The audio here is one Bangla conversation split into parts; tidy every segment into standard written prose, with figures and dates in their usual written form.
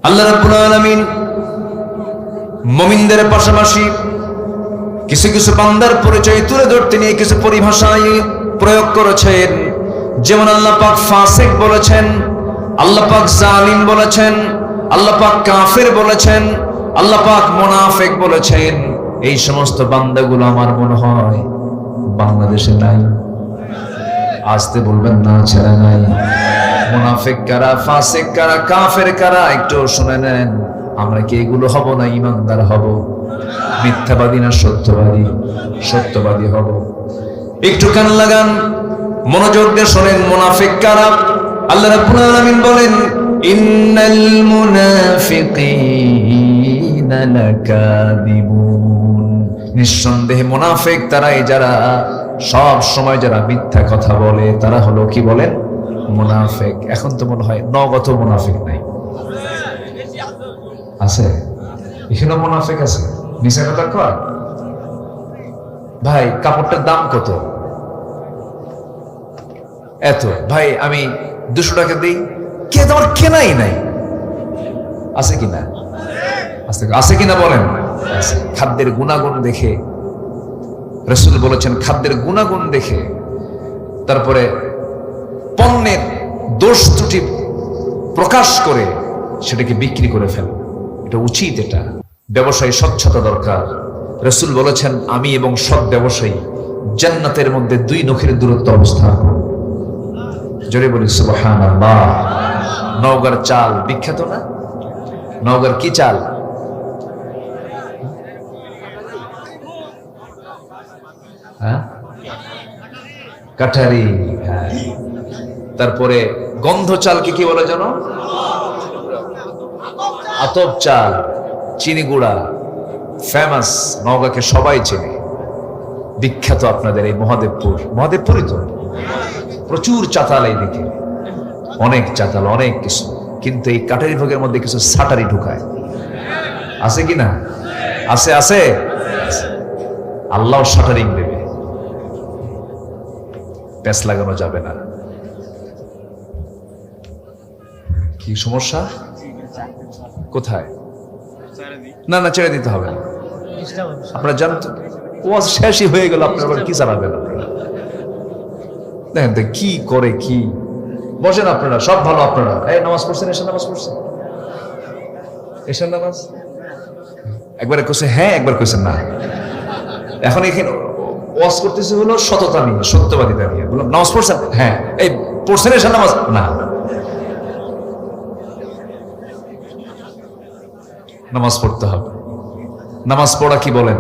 আল্লাহ রাব্বুল আলামিন মুমিনদের পাশাপাশি কিছু কিছু বান্দার পরিচয় তুলে ধরতে নিয়ে কিছু পরিভাষায় প্রয়োগ করেছেন। যেমন আল্লাহ পাক ফাসিক বলেছেন, আল্লাহ পাক জালিম বলেছেন, আল্লাহ পাক কাফের বলেছেন, আল্লাহ পাক মুনাফিক বলেছেন। এই সমস্ত বান্দাগুলো আমার মনে হয় বাংলাদেশে নাই। আসতে বলবেন না, ছেড়ে নাই। মুনাফিক কারা, ফাসিক কারা, কাফের কারা একটু শুনে নেন। আমরা কি এগুলো হব না ঈমানদার হব? মিথ্যাবাদী না সত্যবাদী? সত্যবাদী হব। একটু কান লাগান, মনোযোগ দিয়ে শোনেন। মুনাফিক কারা? আল্লাহ রাব্বুল আলামিন বলেন, ইন্নাল মুনাফিকিনা লাকাযিবুন। নিঃসন্দেহে মুনাফিক তারাই যারা সব সময় যারা মিথ্যা কথা বলে, তারা হলো কি বলেন? মুনাফিক। এখন তো মনে হয় নগত মুনাফিক নাই, আছে? এখানে মুনাফিক আছে। নিচে কথা কয়, ভাই কাপড়টার দাম কত? এত। ভাই আমি 200 টাকা দিই। কে? তোমার কেনাই নাই। আছে কিনা? আছে কিনা বলেন? আছে। খাদ্যের গুণাগুণ দেখে রাসূল বলেছেন, খাদ্যের গুণাগুণ দেখে তারপরে পণ্যের দোষ ত্রুটি প্রকাশ করে সেটাকে বিক্রি করে ফেল, এটা উচিত। এটা ব্যবসায়ী স্বচ্ছতা দরকার। রাসূল বলেছেন, আমি এবং সৎ ব্যবসায়ী জান্নাতের মধ্যে 2 নখের দূরত্ব অবস্থান করব। জোরে বলি সুবহানাল্লাহ। নওগাঁর চাল বিখ্যাত না? নওগাঁর কি চাল? হ্যাঁ, কাঠারি। হ্যাঁ। তারপরে গন্ধ চালকে কি বলে জানো? আতপ চাল, চিনি গুড়া, ফেমাস। নওগাঁকে সবাই চেনে, বিখ্যাত। আপনাদের এই মহাদেবপুরই তো প্রচুর চাতাল, এইদিকে অনেক চাতাল, অনেক কিছু। কিন্তু এই কাটারি ভোগের মধ্যে কিছু সাটারি ঢুকায়। আছে কি না? আছে, আছে। আল্লাহ সাটারিং দেবে, প্যাঁচ লাগানো যাবে না। কি সমস্যা? কোথায়? না না, ছেড়ে দিতে হবে না। আপনারা জানতো ওয়াজ শেষই হয়ে গেল, আপনারা কি চালাবেন? আপনারা দেখেন তো কি করে। কি বসেন আপনারা, সব ভালো। আপনারা এই নামাজ পড়ছেন? এশার নামাজ পড়ছেন? এশার নামাজ একবারে কইছে হ্যাঁ, একবার কইছেন না। এখন এখানে ওয়াজ করতেছে হলো সততা নিয়ে, সত্যবাদিতা নিয়ে। বললাম নামাজ পড়ছেন? হ্যাঁ। এই পড়ছেন এশার নামাজ? না। নামাজ পড়তে হবে। নামাজ পড়া কি বলেন?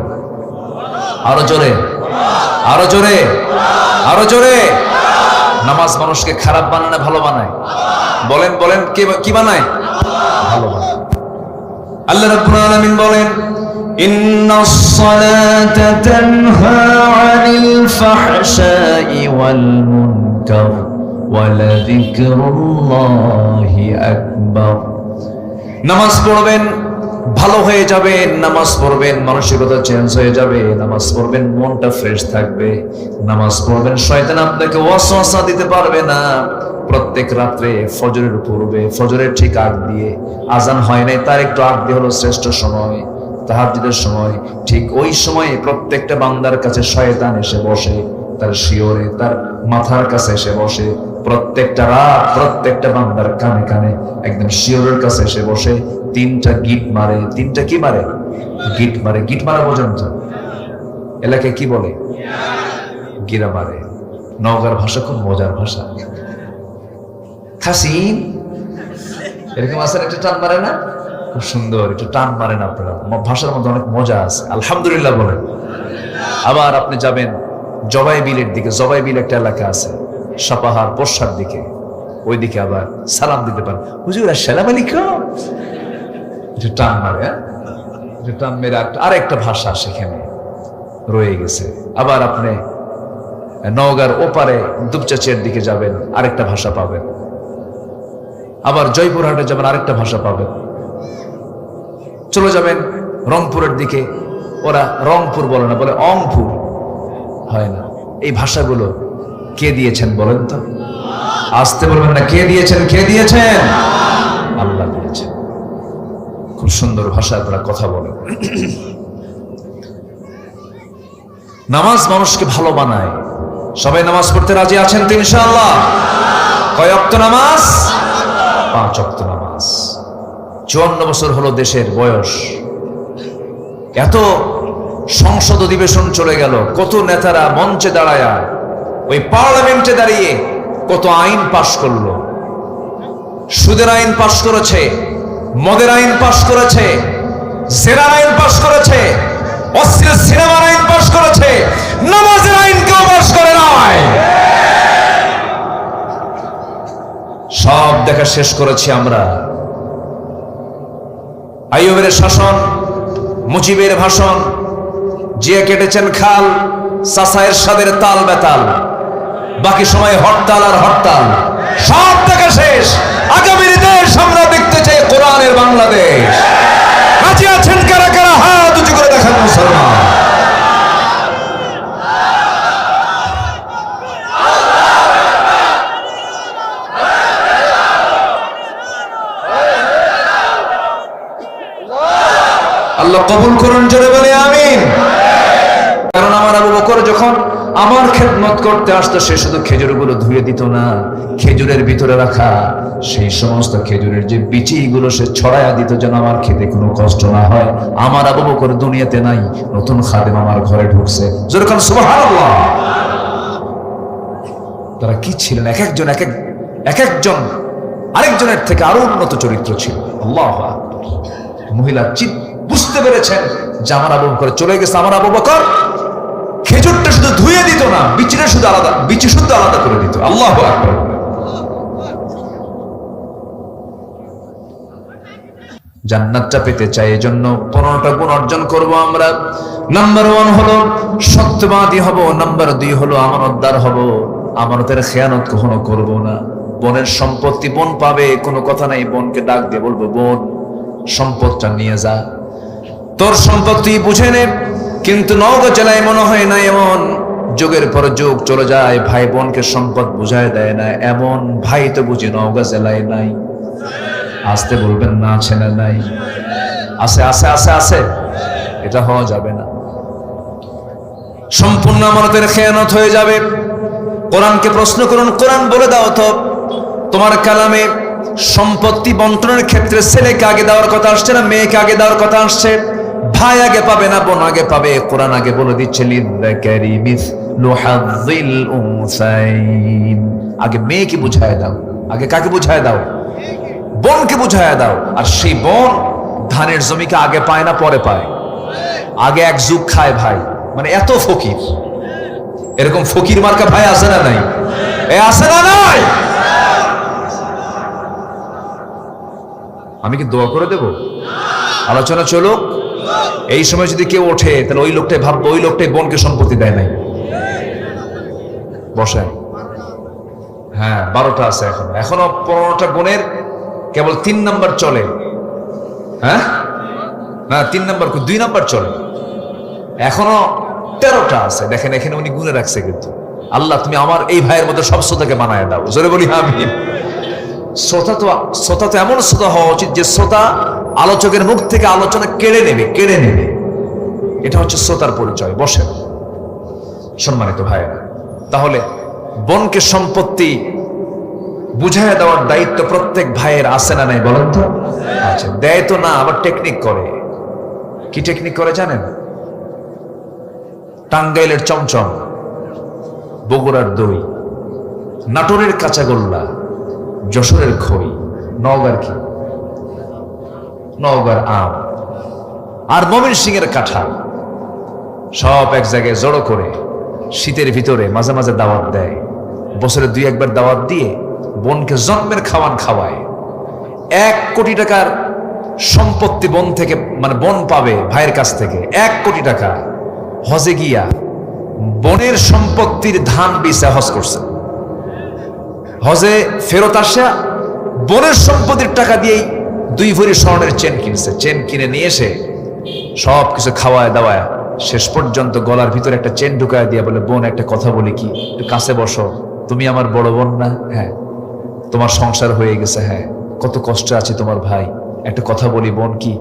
আরো জোরে, আরো জোরে, আরো জোরে। নামাজ মানুষকে খারাপ বানায় না ভালো বানায়? বলেন বলেন, কি বানায়? ভালো বানায়। আল্লাহ রাব্বুল আলামিন বলেন, ইন্নাস সালাতা তানহা আনিল ফাহশাই ওয়াল মুনকার ওয়া লাযিকরুল্লাহি আকবার। নামাজ পড়বেন, ভালো হয়ে যাবেন। নামাজ পড়বেন, মানসিকতা চেঞ্জ হয়ে যাবে। নামাজ পড়বেন, মনটা ফ্রেশ থাকবে। নামাজ পড়বেন, শয়তান আপনাকে ওয়াসওয়াসা দিতে পারবে না। প্রত্যেক রাত্রে ফজরের পূর্বে, ফজরের ঠিক আগ দিয়ে, আজান হয় নাই তার একটু আগ দিয়ে হলো শ্রেষ্ঠ সময়, তাহাজ্জুদের সময়। ঠিক ওই সময়ে প্রত্যেকটা বান্দার কাছে শয়তান এসে বসে, তার শিয়রে, তার মাথার কাছে এসে বসে। প্রত্যেকটা রাত প্রত্যেকটা বান্দার কানে কানে একদম শিয়রের কাছে এসে বসে 3টা গিট মারে। 3টা কি মারে? গিট মারে। গিট মারা পর্যন্ত এলাকায় কি বলে? গিরা মারে। নওগাঁর ভাষা খুব মজার ভাষা। খাসিন এরকম আছে, একটা টান মারে না? খুব সুন্দর, একটু টান মারেন আপনারা। ভাষার মধ্যে অনেক মজা আছে। আলহামদুলিল্লাহ বলেন। আবার আপনি যাবেন জবাইবিলের দিকে। জবাইবিল একটা এলাকা আছে সাপাহার পশ্চার দিকে, ওইদিকে আবার সালাম দিতে পারেন, হুজুর আসসালামু আলাইকুম। একটু টান মারে, একটু টান মেরে আরেকটা ভাষা সেখানে রয়ে গেছে। আবার আপনি নওগাঁর ওপারে দুপচাচিয়ার দিকে যাবেন, আরেকটা ভাষা পাবেন। আবার জয়পুরহাটে যাবেন, আরেকটা ভাষা পাবেন। চলে যাবেন রংপুরের দিকে, ওরা রংপুর বলে না, বলে অংপুর। হয় না। এই ভাষাগুলো কে দিয়েছেন বলেন তো? আসতে বলবেন না, কে দিয়েছেন? কে দিয়েছেন? আল্লাহ দিয়েছেন। খুব সুন্দর ভাষায় আপনারা কথা বলেন। নামাজ মানুষকে ভালো বানায়। সবাই নামাজ পড়তে রাজি আছেন তো ইনশাআল্লাহ? কয় ওয়াক্ত নামাজ? 5 ওয়াক্ত নামাজ। 54 বছর হলো দেশের বয়স, এত সংসদ অধিবেশন চলে গেল, কত নেতারা মঞ্চে দাঁড়ায়া ওই পার্লামেন্টে দাঁড়িয়ে কত আইন পাশ করলো। সুদের আইন পাশ করেছে, মদের আইন পাশ করেছে, জেনার আইন পাশ করেছে, অশ্লীল সিনেমার আইন পাশ করেছে, নামাজের আইন কেউ পাশ করে নাই। সব দেখা শেষ করেছি আমরা। আইয়ুবের শাসন, মুজিবের ভাষণ, জিয়া কেটেছেন খাল, চাচা এরশাদের তাল বেতাল, বাকি সময় হরতাল আর হরতাল। সব দেখা শেষ। আগামীর দেশ আমরা দেখতে চাই কোরআনের বাংলাদেশ। রাজি আছেন কারা কারা? হাত উঁচু করে দেখান মুসলমান। আল্লাহ কবুল করুন, জোরে বলে আমিন। কারণ আমার আবু বকর যখন আমার খেদমত করতে আসতো, সে শুধু খেজুরগুলো ধুয়ে দিত না, খেজুরের ভিতরে রাখা সেই সমস্ত খেজুরের যে বিচিগুলো সে ছড়ায়া দিত, যেন আমার খেতে কোনো কষ্ট না হয়। আমার আবু বকর দুনিয়াতে নাই, নতুন খাদেম আমার ঘরে ঢুকছে। জোরে বলেন সুবহানাল্লাহ। তারা কি ছিলেন? এক একজন আরেকজনের থেকে আরো উন্নত চরিত্র ছিল। আল্লাহু আকবার। মহিলা বুঝতে পেরেছেন যে আমার আবু বকর চলে গেছে। আমার আবু বকর খেজুরটা শুধু ধুয়ে দিত না, বিচি শুদ্ধ আলাদা করে দিত। আল্লাহু আকবার। জান্নাতটা পেতে চাই, এজন্য 15টা গুণ অর্জন করব আমরা। নাম্বার 1 হলো সত্যবাদী হব, নাম্বার 2 হলো আমানতদার হব, আমানতের খেয়ানত কখনো করব না। বোনের সম্পত্তি বোন পাবে, কোনো কথা নাই, বোনকে ডাক দিয়ে বলবো, বোন সম্পদটা নিয়ে যা, তোর সম্পত্তি বুঝে নে। কিন্তু নওগাঁ জেলায় মনে হয় না এমন, যুগের পর যুগ চলে যায়, ভাই বোনকে সম্পদ বুঝায় দেয় না, এমন ভাই তো বুঝি নওগাঁ জেলায় নাই। আসতে বলবেন না, আছে না নাই? আছে আছে আছে আছে। এটা হওয়া যাবে না, সম্পূর্ণ আমানতের খেয়ানত হয়ে যাবে। কোরআনকে প্রশ্ন করুন, কোরআন বলে দাও তো তোমার কালামে সম্পত্তি বন্টনের ক্ষেত্রে ছেলেকে আগে দেওয়ার কথা আসছে না মেয়েকে আগে দেওয়ার কথা আসছে? ভাই আগে পাবে না বোন আগে পাবে? কোরআন আগে বলে দিচ্ছে লিযাকারি মিসলু হাযযিল উনসাইন। আগে মেয়েকে বুঝায় দাও। আগে কাকে বুঝায় দাও? বোনকে বুঝায় দাও। আর সেই বোন ধানের জমিকে আগে পায় না পরে পায়? আগে এক যুগ খায় ভাই। মানে এত ফকির, এরকম ফকির মার্কা ভাই আছে না নাই? আছে না নাই? আমি কি দোয়া করে দেব? আলোচনা চলো। এই সময় যদি কেউ ওঠে, তাহলে ওই লোকটাই ভাববো ওই লোকটাই বোনকে সম্পত্তি দেয় নাই। বসেন। হ্যাঁ, 12টা আছে এখনো 15টা বোনের কেবল 3 নাম্বার চলে। হ্যাঁ না, 3 নাম্বার 2 নাম্বার চলে। এখনো 13টা আছে। দেখেন এখানে উনি গুনে রাখছে। কিন্তু আল্লাহ তুমি আমার এই ভাইয়ের মধ্যে সব শ্রোতাকে বানায় দাও। জোরে বলি আমিন। শ্রোতা তো এমন শ্রোতা হওয়া উচিত যে শ্রোতা আলোচকের মুখ থেকে আলোচনা কেড়ে নেবে। এটা হচ্ছে শ্রোতার পরিচয়। বসেন সম্মানিত ভাইয়েরা। তাহলে বোনকে সম্পত্তি বুঝাইয়া দেওয়ার দায়িত্ব প্রত্যেক ভাইয়ের আছে না নাই বলেন তো? আচ্ছা, দেয় তো না, আবার টেকনিক করে। কি টেকনিক করে জানেন? টাঙ্গাইলের চমচম, বগুড়ার দই, নাটোরের কাঁচাগোল্লা, যশোরের খই, নওগাঁর আম আর ময়মনসিংহের কাঁঠাল সব এক জায়গায় জড়ো করে শীতের ভিতরে মাঝে মাঝে দাওয়াত দেয়। বছরে 2-1 বার দাওয়াত দিয়ে বোনকে জন্মের খাওয়ান খাওয়ায়। 1 কোটি টাকার সম্পত্তি বোন থেকে, মানে বোন পাবে ভাইয়ের কাছ থেকে 1 কোটি টাকা। হজে গিয়া বোনের সম্পত্তির ধান বিছা হজ করছে। হজে ফেরত আসা বোনের সম্পত্তির টাকা দিয়েই 2 ভরি স্বর্ণের চেন কিনছে। চেন কিনে নিয়ে এসে সব কিছু খাওয়ায় দাওয়ায় শেষ পর্যন্ত গলার ভিতরে একটা চেন ঢুকায় দিয়ে বলে, বোন একটা কথা বলি কি, একটু কাছে বসো, তুমি আমার বড় বোন না? হ্যাঁ। তোমার সংসার হয়ে গেছে? হ্যাঁ। কত কষ্ট আছে তোমার ভাই? একটা কথা বলি বোন, কি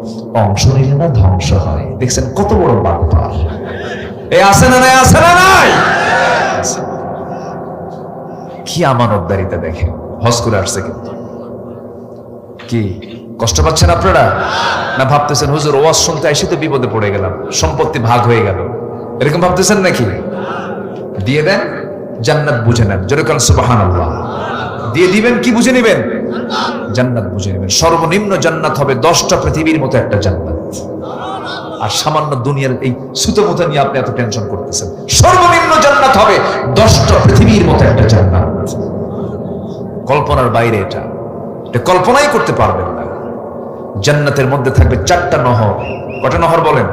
অংশ নিলে না ধ্বংস হয়। দেখছেন কত বড় বাটপার। এই আছে না নাই, আছে না নাই? কি আমানতদারিতা দেখেন। হজ করে আসছে কিন্তু কি কষ্ট পাচ্ছেন আপনারা? না ভাবতেছেন হুজুর ওয়াজ শুনতে এসে তো বিপদে পড়ে গেলাম, সম্পত্তি ভাগ হয়ে গেল, এরকম ভাবতেছেন নাকি? দিয়ে দেন, জান্নাত বুঝে নেন। জোরে কাল সুবহানাল্লাহ। দিয়ে দিবেন, কি বুঝে নেবেন? জান্নাত বুঝে নেবেন। সর্বনিম্ন জান্নাত হবে 10টা পৃথিবীর মতো একটা জান্নাত। আর সামান্য দুনিয়ার এই সুতোমুতো নিয়ে আপনি এত টেনশন করতেছেন। সর্বনিম্ন জান্নাত হবে 10টা পৃথিবীর মতো একটা জান্নাত। কল্পনার বাইরে এটা কল্পনাই করতে পারবেন না। জান্নাতের মধ্যে থাকবে 4টা নহর। কটা নহর বলেন?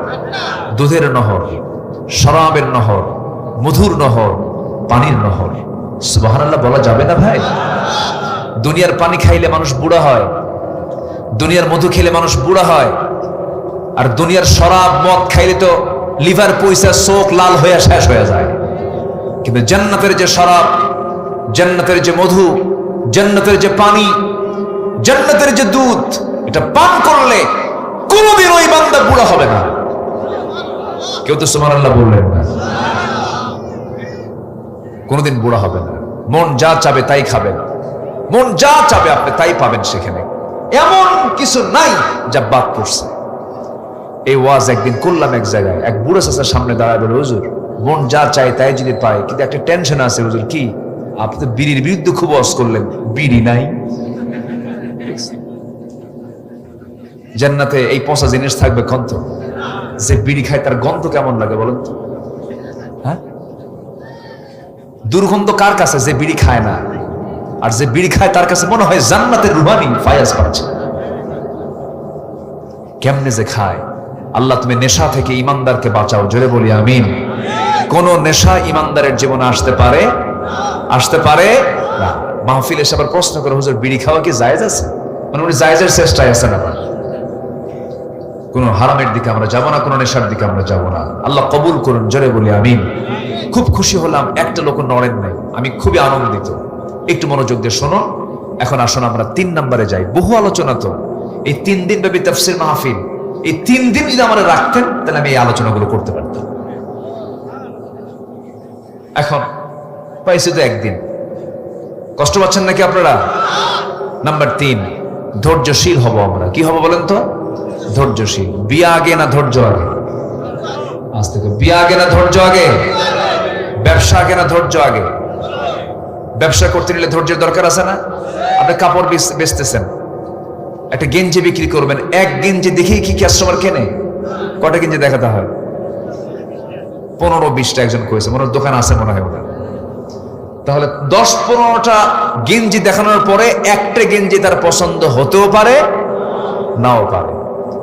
দুধের নহর, শরাবের নহর, মধুর নহর, পানির নহর। সুবহানাল্লাহ বলা যাবে না ভাই? দুনিয়ার পানি খাইলে মানুষ বুড়া হয়, দুনিয়ার মধু খেলে মানুষ বুড়া হয়, আর দুনিয়ার শরাব মদ খাইলে তো লিভার পয়সা চোখ লাল হয়ে শেষ হয়ে যায়। কিন্তু জান্নাতের যে শরাব, জান্নাতের যে মধু, জান্নাতের যে পানি, জান্নাতের যে দুধ, এটা পান করলে কোনোদিন ওই বান্দা বুড়া হবে না। কেউ তো সুবহানাল্লাহ বললেন না। কোনোদিন বুড়া হবে না। মন যা চাবে তাই খাবেন, মন যা চাবে আপনি তাই পাবেন সেখানে। এমন কিছু নাই যা বাদ পড়ছে। এই ওয়াজ একদিন করলাম এক জায়গায়, এক বুড়ো চাচার সামনে দাঁড়ায় বলে, হুজুর মন যা চায় তাই যদি পায়, কিন্তু একটা টেনশন আছে হুজুর। কি? আপনি তো বিড়ির বিরুদ্ধে খুব ওয়াজ করলেন, বিড়ি নাই। জান্নাতে এই পচা জিনিস থাকবে কন্ত? যে বিড়ি খায় তার গন্ধ কেমন লাগে বলেন তো? হ্যাঁ, দুর্গন্ধ কার কাছে? যে বিড়ি খায় না। আর যে বিড়ি খায় তার কাছে মনে হয় জান্নাতের রুহানি ফায়াজ পাচ্ছে। কেমনে যে খায়। আল্লাহ তুমি নেশা থেকে ইমানদারকে বাঁচাও। জোরে বলি আমিন। কোন নেশা ইমানদারের জীবনে আসতে পারে? আসতে পারে না। মাহফিল এসে আবার প্রশ্ন করে, হুজুর বিড়ি খাওয়া কি জায়েজ আছে? মানে উনি জায়েজের চেষ্টায় আছেন। আবার কোন হারামের দিকে আমরা যাব না, কোন নেশার দিকে আমরা যাব না। আল্লাহ কবুল করুন। জোরে বলি আমিন। খুব খুশি হলাম, একটা লোক নড়েন নাই। আমি খুবই আনন্দিত। একটু মনোযোগ দিয়ে শোনো। এখন আসুন আমরা 3 নম্বরে যাই। বহু আলোচনা তো, এই 3 দিন ব্যাপী তাফসীর মাহফিল, এই 3 দিন যদি আমরা রাখতেন তাহলে আমি এই আলোচনাগুলো করতে পারতাম। এখন পাইছি তো একদিন। কষ্ট পাচ্ছেন নাকি আপনারা? নাম্বার 3, ধৈর্যশীল হব আমরা। কি হব বলেন তো? ধৈর্যশীল। বিয়া আগে না ধৈর্য আগে? আজ থেকে বিয়া আগে না ধৈর্য আগে? ব্যবসা আগে না ধৈর্য আগে? ব্যবসা করতে নিলে ধৈর্যের দরকার আছে না? আপনি কাপড় বেচতেছেন, একটা গেঞ্জি বিক্রি করবেন, এক গেঞ্জি দেখেই কি কাস্টমার কেনে? কটা গেঞ্জি দেখাতে হয়? 15-20টা একজন করেছে, মনে দোকান আছে মনে হয় ওটা। তাহলে 10-15টা গেঞ্জি দেখানোর পরে একটা গেঞ্জি তার পছন্দ হতেও পারে, নাও পারে।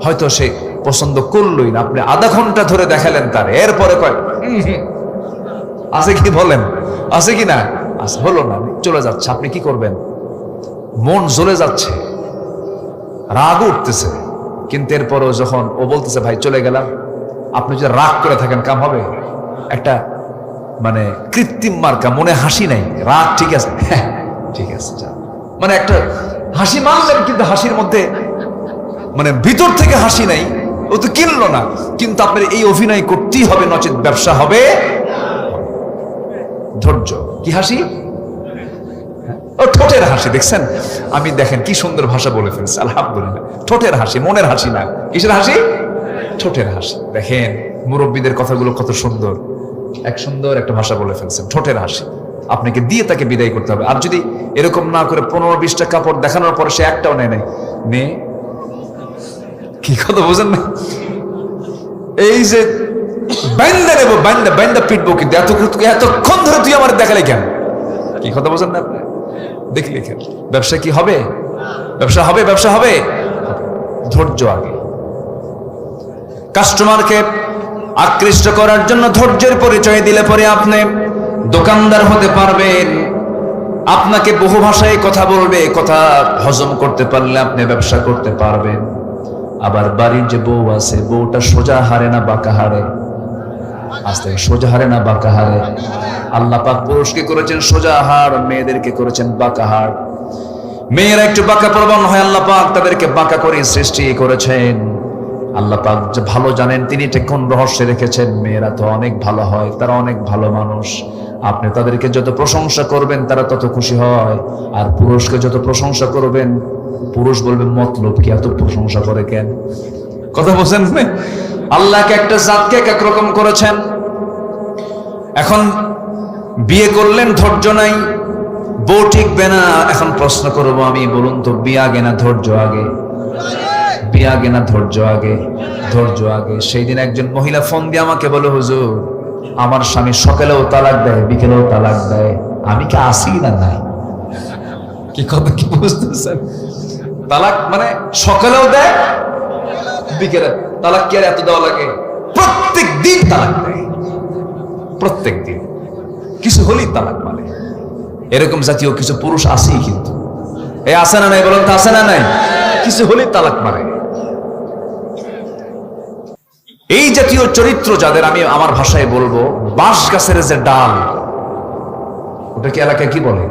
হয়তো সে পছন্দ করলই না, আপনি আধা ঘন্টা ধরে দেখালেন তার, এরপরে কয় আছে কি বলেন? আছে কি না? আছে, হলো না, চলে যাচ্ছে। আপনি কি করবেন? মন জ্বলে যাচ্ছে, রাগ উঠতেছে, কিন্তু এরপরও যখন ও বলতেছে ভাই চলে গেলাম, আপনি যদি রাগ করে থাকেন কাম হবে? একটা মানে কৃত্রিম মার্কা, মনে হাসি নাই, রাগ ঠিক আছে, হ্যাঁ ঠিক আছে, মানে একটা হাসি মানলেন, কিন্তু হাসির মধ্যে মানে ভিতর থেকে হাসি নাই। ও তো কিনলো না, কিন্তু আপনার এই অভিনয় করতেই হবে, নচেত ব্যবসা হবে। ধৈর্য। কি হাসি? ও ঠোঁটের হাসি। দেখছেন? আমি দেখেন কি সুন্দর ভাষা বলে ফেলছি, আলহামদুলিল্লাহ। ঠোঁটের হাসি, মনের হাসি না। কিসের হাসি? ঠোঁটের হাসি। দেখেন মুরব্বীদের কথাগুলো কত সুন্দর, এক সুন্দর একটা ভাষা বলে ফেলছেন, ঠোঁটের হাসি। আপনাকে দিয়ে তাকে বিদায় করতে হবে। আর যদি এরকম না করে 15-20টা কাপড় দেখানোর পরে সে একটাও নেয় নাই, নে কি কথা বোঝেন না? এই যে বাইন্দা নেব, বাইন্দা বাইন্দা পিটবো, কিন্তু এতক্ষণ ধরে তুই আমার দেখালে কেন? কি কথা বোঝেন না আপনি? দেখলে কেন? ব্যবসা কি হবে? ব্যবসা হবে, ব্যবসা হবে। ধৈর্য আগে। কাস্টমারকে আকৃষ্ট করার জন্য ধৈর্যের পরিচয় দিলে পরে আপনি দোকানদার হতে পারবেন। আপনাকে বহু ভাষায় কথা বলবে, কথা হজম করতে পারলে আপনি ব্যবসা করতে পারবেন। আবার বাড়ির যে বউ আছে, বউটা সোজা হারে না বাঁকা হারে? আজ থেকে সোজা হারে না বাঁকা হারে? আল্লাহ পাক পুরুষকে করেছেন সোজা হাড়, মেয়েদেরকে করেছেন বাঁকা হাড়। মেয়েরা একটু বাঁকা প্রবণ হয়, আল্লাহ পাক তাদেরকে বাঁকা করে সৃষ্টি করেছেন। আল্লাহ পাক যে ভালো জানেন, তিনি এটা কোন রহস্যে রেখেছেন। মেয়েরা তো অনেক ভালো হয়, তারা অনেক ভালো মানুষ। আপনি তাদেরকে যত প্রশংসা করবেন তারা তত খুশি হয়, আর পুরুষকে যত প্রশংসা করবেন পুরুষ বলবে মতলব কি, এত প্রশংসা করে কেন? কথা বলছেন? আল্লাহকে একটা জাতকে এক এক রকম করেছেন। এখন বিয়ে করলেন, ধৈর্য নাই, বউ টিকবে না। এখন প্রশ্ন করবো আমি, বলুন তো, বিয়ে আগে না ধৈর্য আগে? বিয়ে আগে না ধৈর্য আগে? ধৈর্য আগে। সেই দিন একজন মহিলা ফোন দিয়ে আমাকে বলে, হুজুর আমার স্বামী সকালেও তালাক দেয়, বিকেলেও তালাক দেয়, আমি কি আসি না নাই? কি কথা কি বুঝতেছেন? তালাক মানে সকালেও দেয়, বিকেলে। তালাক কি আর এত দেওয়া লাগে? প্রত্যেক দিন তালাক দেয়, প্রত্যেক দিন। কিছু হলেই তালাক মানে। এরকম জাতীয় কিছু পুরুষ আছেই, কিন্তু এই আছে না নাই বলেন তো, আছে না নাই? কিছু হলেই তালাক মানে। এই জাতীয় চরিত্র যাদের, আমি আমার ভাষায় বলবো, বাঁশ গাছের যে ডাল, ওটা কি এলাকায় কি বলে?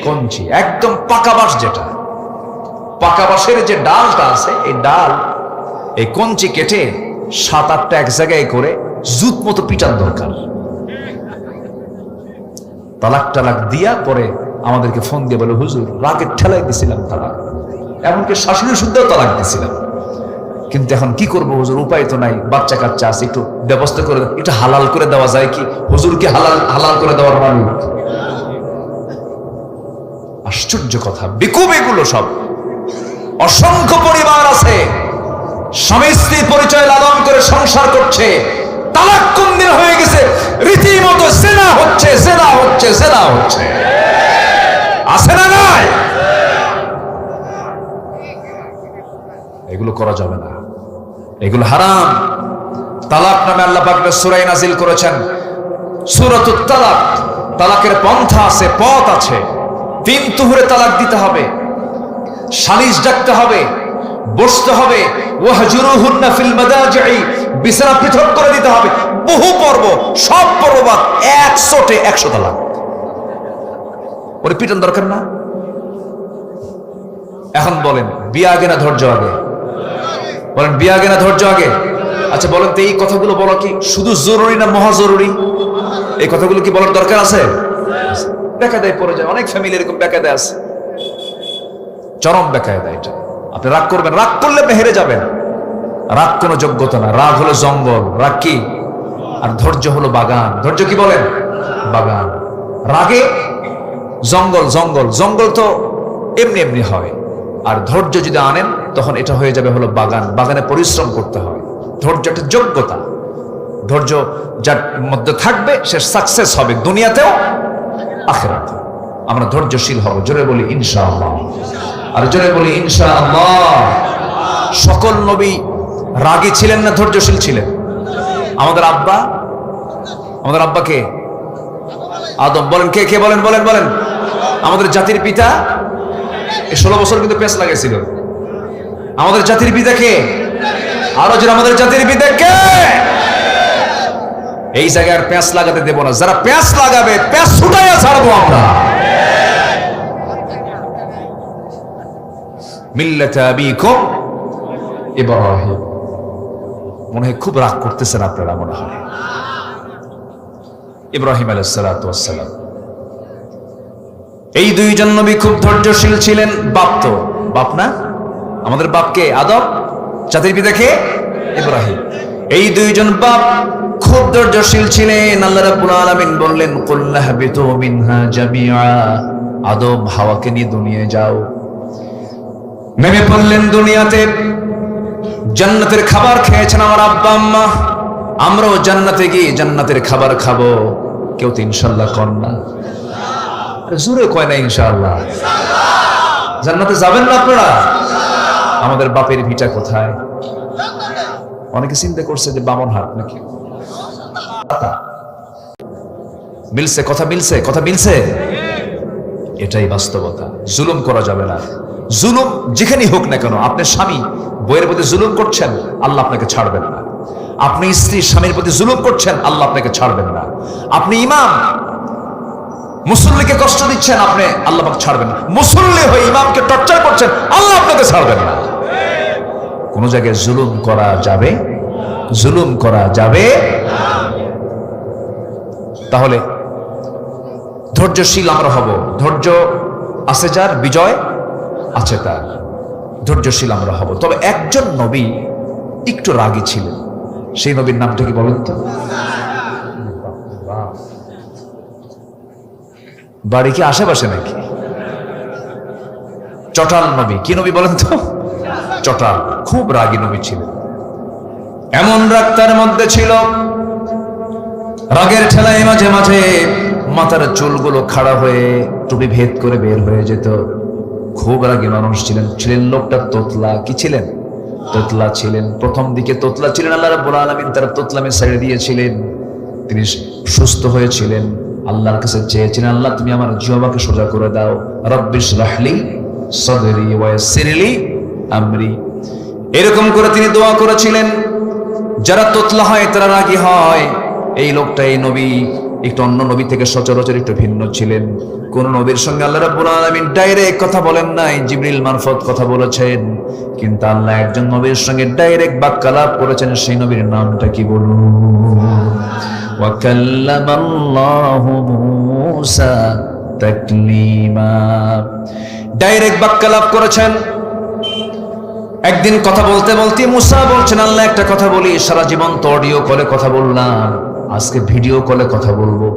কঞ্চি। একদম পাকা বাঁশ, যেটা পাকা বাঁশের যে ডালটা আছে, এই ডাল, এই কঞ্চি কেটে 7-8টা এক জায়গায় করে জুত মতো পিটার দরকার। তালাক টালাক দিয়া পরে আমাদেরকে ফোন দিয়ে বলে, হুজুর রাগে ঠেলাই দিছিলাম তালাক, এমনকি শাশুড়ি শুদ্ধেও তালাক দিছিলাম, কিন্তু এখন কি করবো হুজুর, উপায় তো নাই, বাচ্চা কাচ্চা আছে, একটু ব্যবস্থা করে, একটু হালাল করে দেওয়া যায় কি? হুজুর কি হালাল করে দেওয়ার মানে? আশ্চর্য কথা। বিকুব এগুলো সব। অসংখ্য পরিবার আছে স্বামী স্ত্রী পরিচয় লালন করে সংসার করছে, তালাক কোন দিন হয়ে গেছে, রীতিমতো জেনা হচ্ছে, জেনা হচ্ছে, জেনা হচ্ছে। আছে না নাই? এগুলো করা যাবে না, এগুলো হারাম। তালাক নামে আল্লাহ পাক সূরা নাজিল করেছেন, সূরাতুত তালাক। তালাকের পন্থা আছে, পথ আছে। 3 তুহুরে তালাক দিতে হবে, সালিশ ডাকতে হবে, বসতে হবে। ওয়াহজুরুহুন্না ফিল মাদাজি'i, বিছানা পৃথক করে দিতে হবে। বহু পর্ব, সব পর্ববাদ 100 তালাক। ওরে পিটন দরকার না। এখন বলেন, বিয়ে আগে না ধৈর্য আগে? বলেন, বিয়ে আগে না ধৈর্য আগে? আচ্ছা বলেন তো, এই কথাগুলো বলা কি শুধু জরুরি না মহা জরুরি? এই কথাগুলো কি বলার দরকার আছে? বেকায়দায় পড়ে যায় অনেক ফ্যামিলি, এরকম বেকায়দায় আছে, চরম বেকায়দা। এটা আপনি রাগ করবেন, রাগ করলে আপনি হেরে যাবেন। রাগ কোনো যোগ্যতা না, রাগ হলো জঙ্গল। রাগ কি? আর ধৈর্য হলো বাগান। ধৈর্য কি বলেন? বাগান। রাগে জঙ্গল, জঙ্গল জঙ্গল তো এমনি এমনি হয়, আর ধৈর্য যদি আনেন তখন এটা হয়ে যাবে হলো বাগান। বাগানে পরিশ্রম করতে হয়। ধৈর্য একটা যোগ্যতা। ধৈর্য যার মধ্যে থাকবে সে সাকসেস হবে, দুনিয়াতেও আখিরাতেও। আমরা ধৈর্যশীল হব। জোরে বলি ইনশাআল্লাহ, আর জোরে বলি ইনশাআল্লাহ। সকল নবী রাগী ছিলেন না ধৈর্যশীল ছিলেন? আমাদের আব্বা কে? আদম। বলেন কে কে? বলেন বলেন বলেন। আমাদের জাতির পিতা। 16 বছর কিন্তু পেঁচ লাগাইছিল। আমাদের জাতির পিতা কে? আরো যারা আমাদের জাতির পিতা কে? এই জায়গায় পেঁচ লাগাতে দেব না। যারা পেঁচ লাগাবে, পেঁচ ছুটাইয়া ছাড়বো আমরা। মিল্লাতা আবিকুম ইব্রাহিম। মনে হয় খুব রাগ করতেছেন আপনারা, মনে হয়। ইব্রাহিম আলাইহিস সালাতু ওয়াস সালাম, এই 2 জন নবী খুব ধৈর্যশীল ছিলেন। বাপ তো, বাপ না? আমাদের বাপকে আদম, জাতির পিতা কে? ইব্রাহিম। এই 2 জন বাপ খুব ধৈর্যশীল ছিলেন। আল্লাহ রাব্বুল আলামিন বললেন, কুল্লা হাবিতু মিনহা জামিআ। আদম হাওয়াকে নিয়ে দুনিয়ায় যাও। নেমে পড়লেন দুনিয়াতে। জান্নাতের খাবার খেয়েছেন আমার আব্বা আম্মা, আমরাও জান্নাতে গিয়ে জান্নাতের খাবার খাবো। কেউ তো ইনশাআল্লাহ কর না? জোরে কয় না ইনশাআল্লাহ? জান্নাতে যাবেন না আপনারা? আমাদের বাপের ভিটা কোথায়? অনেকে চিন্তা করছে যে বামনহাট নাকি। মিলছে কথা, মিলছে কথা, মিলছে। এটাই বাস্তবতা। জুলুম করা যাবে না। জুলুম যেখানেই হোক না কেন, আপনি স্বামী বইয়ের প্রতি জুলুম করছেন, আল্লাহ আপনাকে ছাড়বেন না। আপনি স্ত্রী স্বামীর প্রতি জুলুম করছেন, আল্লাহ আপনাকে ছাড়বেন না। আপনি ইমাম, মুসল্লিকে কষ্ট দিচ্ছেন, আপনি আল্লাহ পাক ছাড়বেন না। মুসল্লি হয়ে ইমামকে টর্চার করছেন, আল্লাহ আপনাকে ছাড়বেন না। কোন জায়গায় জুলুম করা যাবে? জুলুম করা যাবে? তাহলে ধৈর্যশীল আমরা হব। ধৈর্য আছে যার, বিজয় আছে তার। ধৈর্যশীল আমরা হব। তবে একজন নবী একটু রাগী ছিলেন, সেই নবীর নামটা কি বলেন তো? বাড়ি কি আশেপাশে নাকি? চটাল নবী। কি নবী বলেন তো? চটাল। খুব রাগী নবী ছিলেন। এমন রাগ তার মধ্যে ছিল, রাগের ঠেলায় মাঝে মাঝে মাথার চুলগুলো খাড়া হয়ে টুপি ভেদ করে বের হয়ে যেত। খুব রাগী মানুষ ছিলেন। ছিলেন লোকটা তোতলা। কি ছিলেন? তোতলা ছিলেন। প্রথম দিকে তোতলা ছিলেন, আল্লাহ রাব্বুল আলামিন তার তোতলামে ছেড়ে দিয়েছিলেন। তিনি সুস্থ হয়েছিলেন, আল্লাহর কাছে চেয়েছিলেন, আল্লাহ তুমি আমার জিহ্বাকে সোজা করে দাও। রব্বিশ রাহলি সাদরি ওয়া ইয়াসসিরলি আমরি। এরকম করে তিনি দোয়া করেছিলেন। যারা তোতলা হয় তারা রাগী হয়। এই লোকটা, এই নবী একটু অন্য নবী থেকে সচরাচর একটু ভিন্ন ছিলেন। কোন নবীর সঙ্গে আল্লাহ রাব্বুল আলামিন ডাইরেক্ট কথা বলেন নাই, জিবরিল মারফত কথা বলেছেন। কিন্তু আল্লাহ একজন নবীর সঙ্গে ডাইরেক্ট বাক্যালাপ করেছেন। সেই নবীর নামটা কি বলুন? ওয়া কাল্লামাল্লাহু মূসা তাকলিমা। ডাইরেক্ট বাক্যালাপ করেছেন। একদিন কথা বলতে বলতে মুসা বলছেন, আল্লাহ একটা কথা বলি, সারা জীবন তো অডিও কলে কথা বললাম, আজকে ভিডিও কলে কথা বলবো।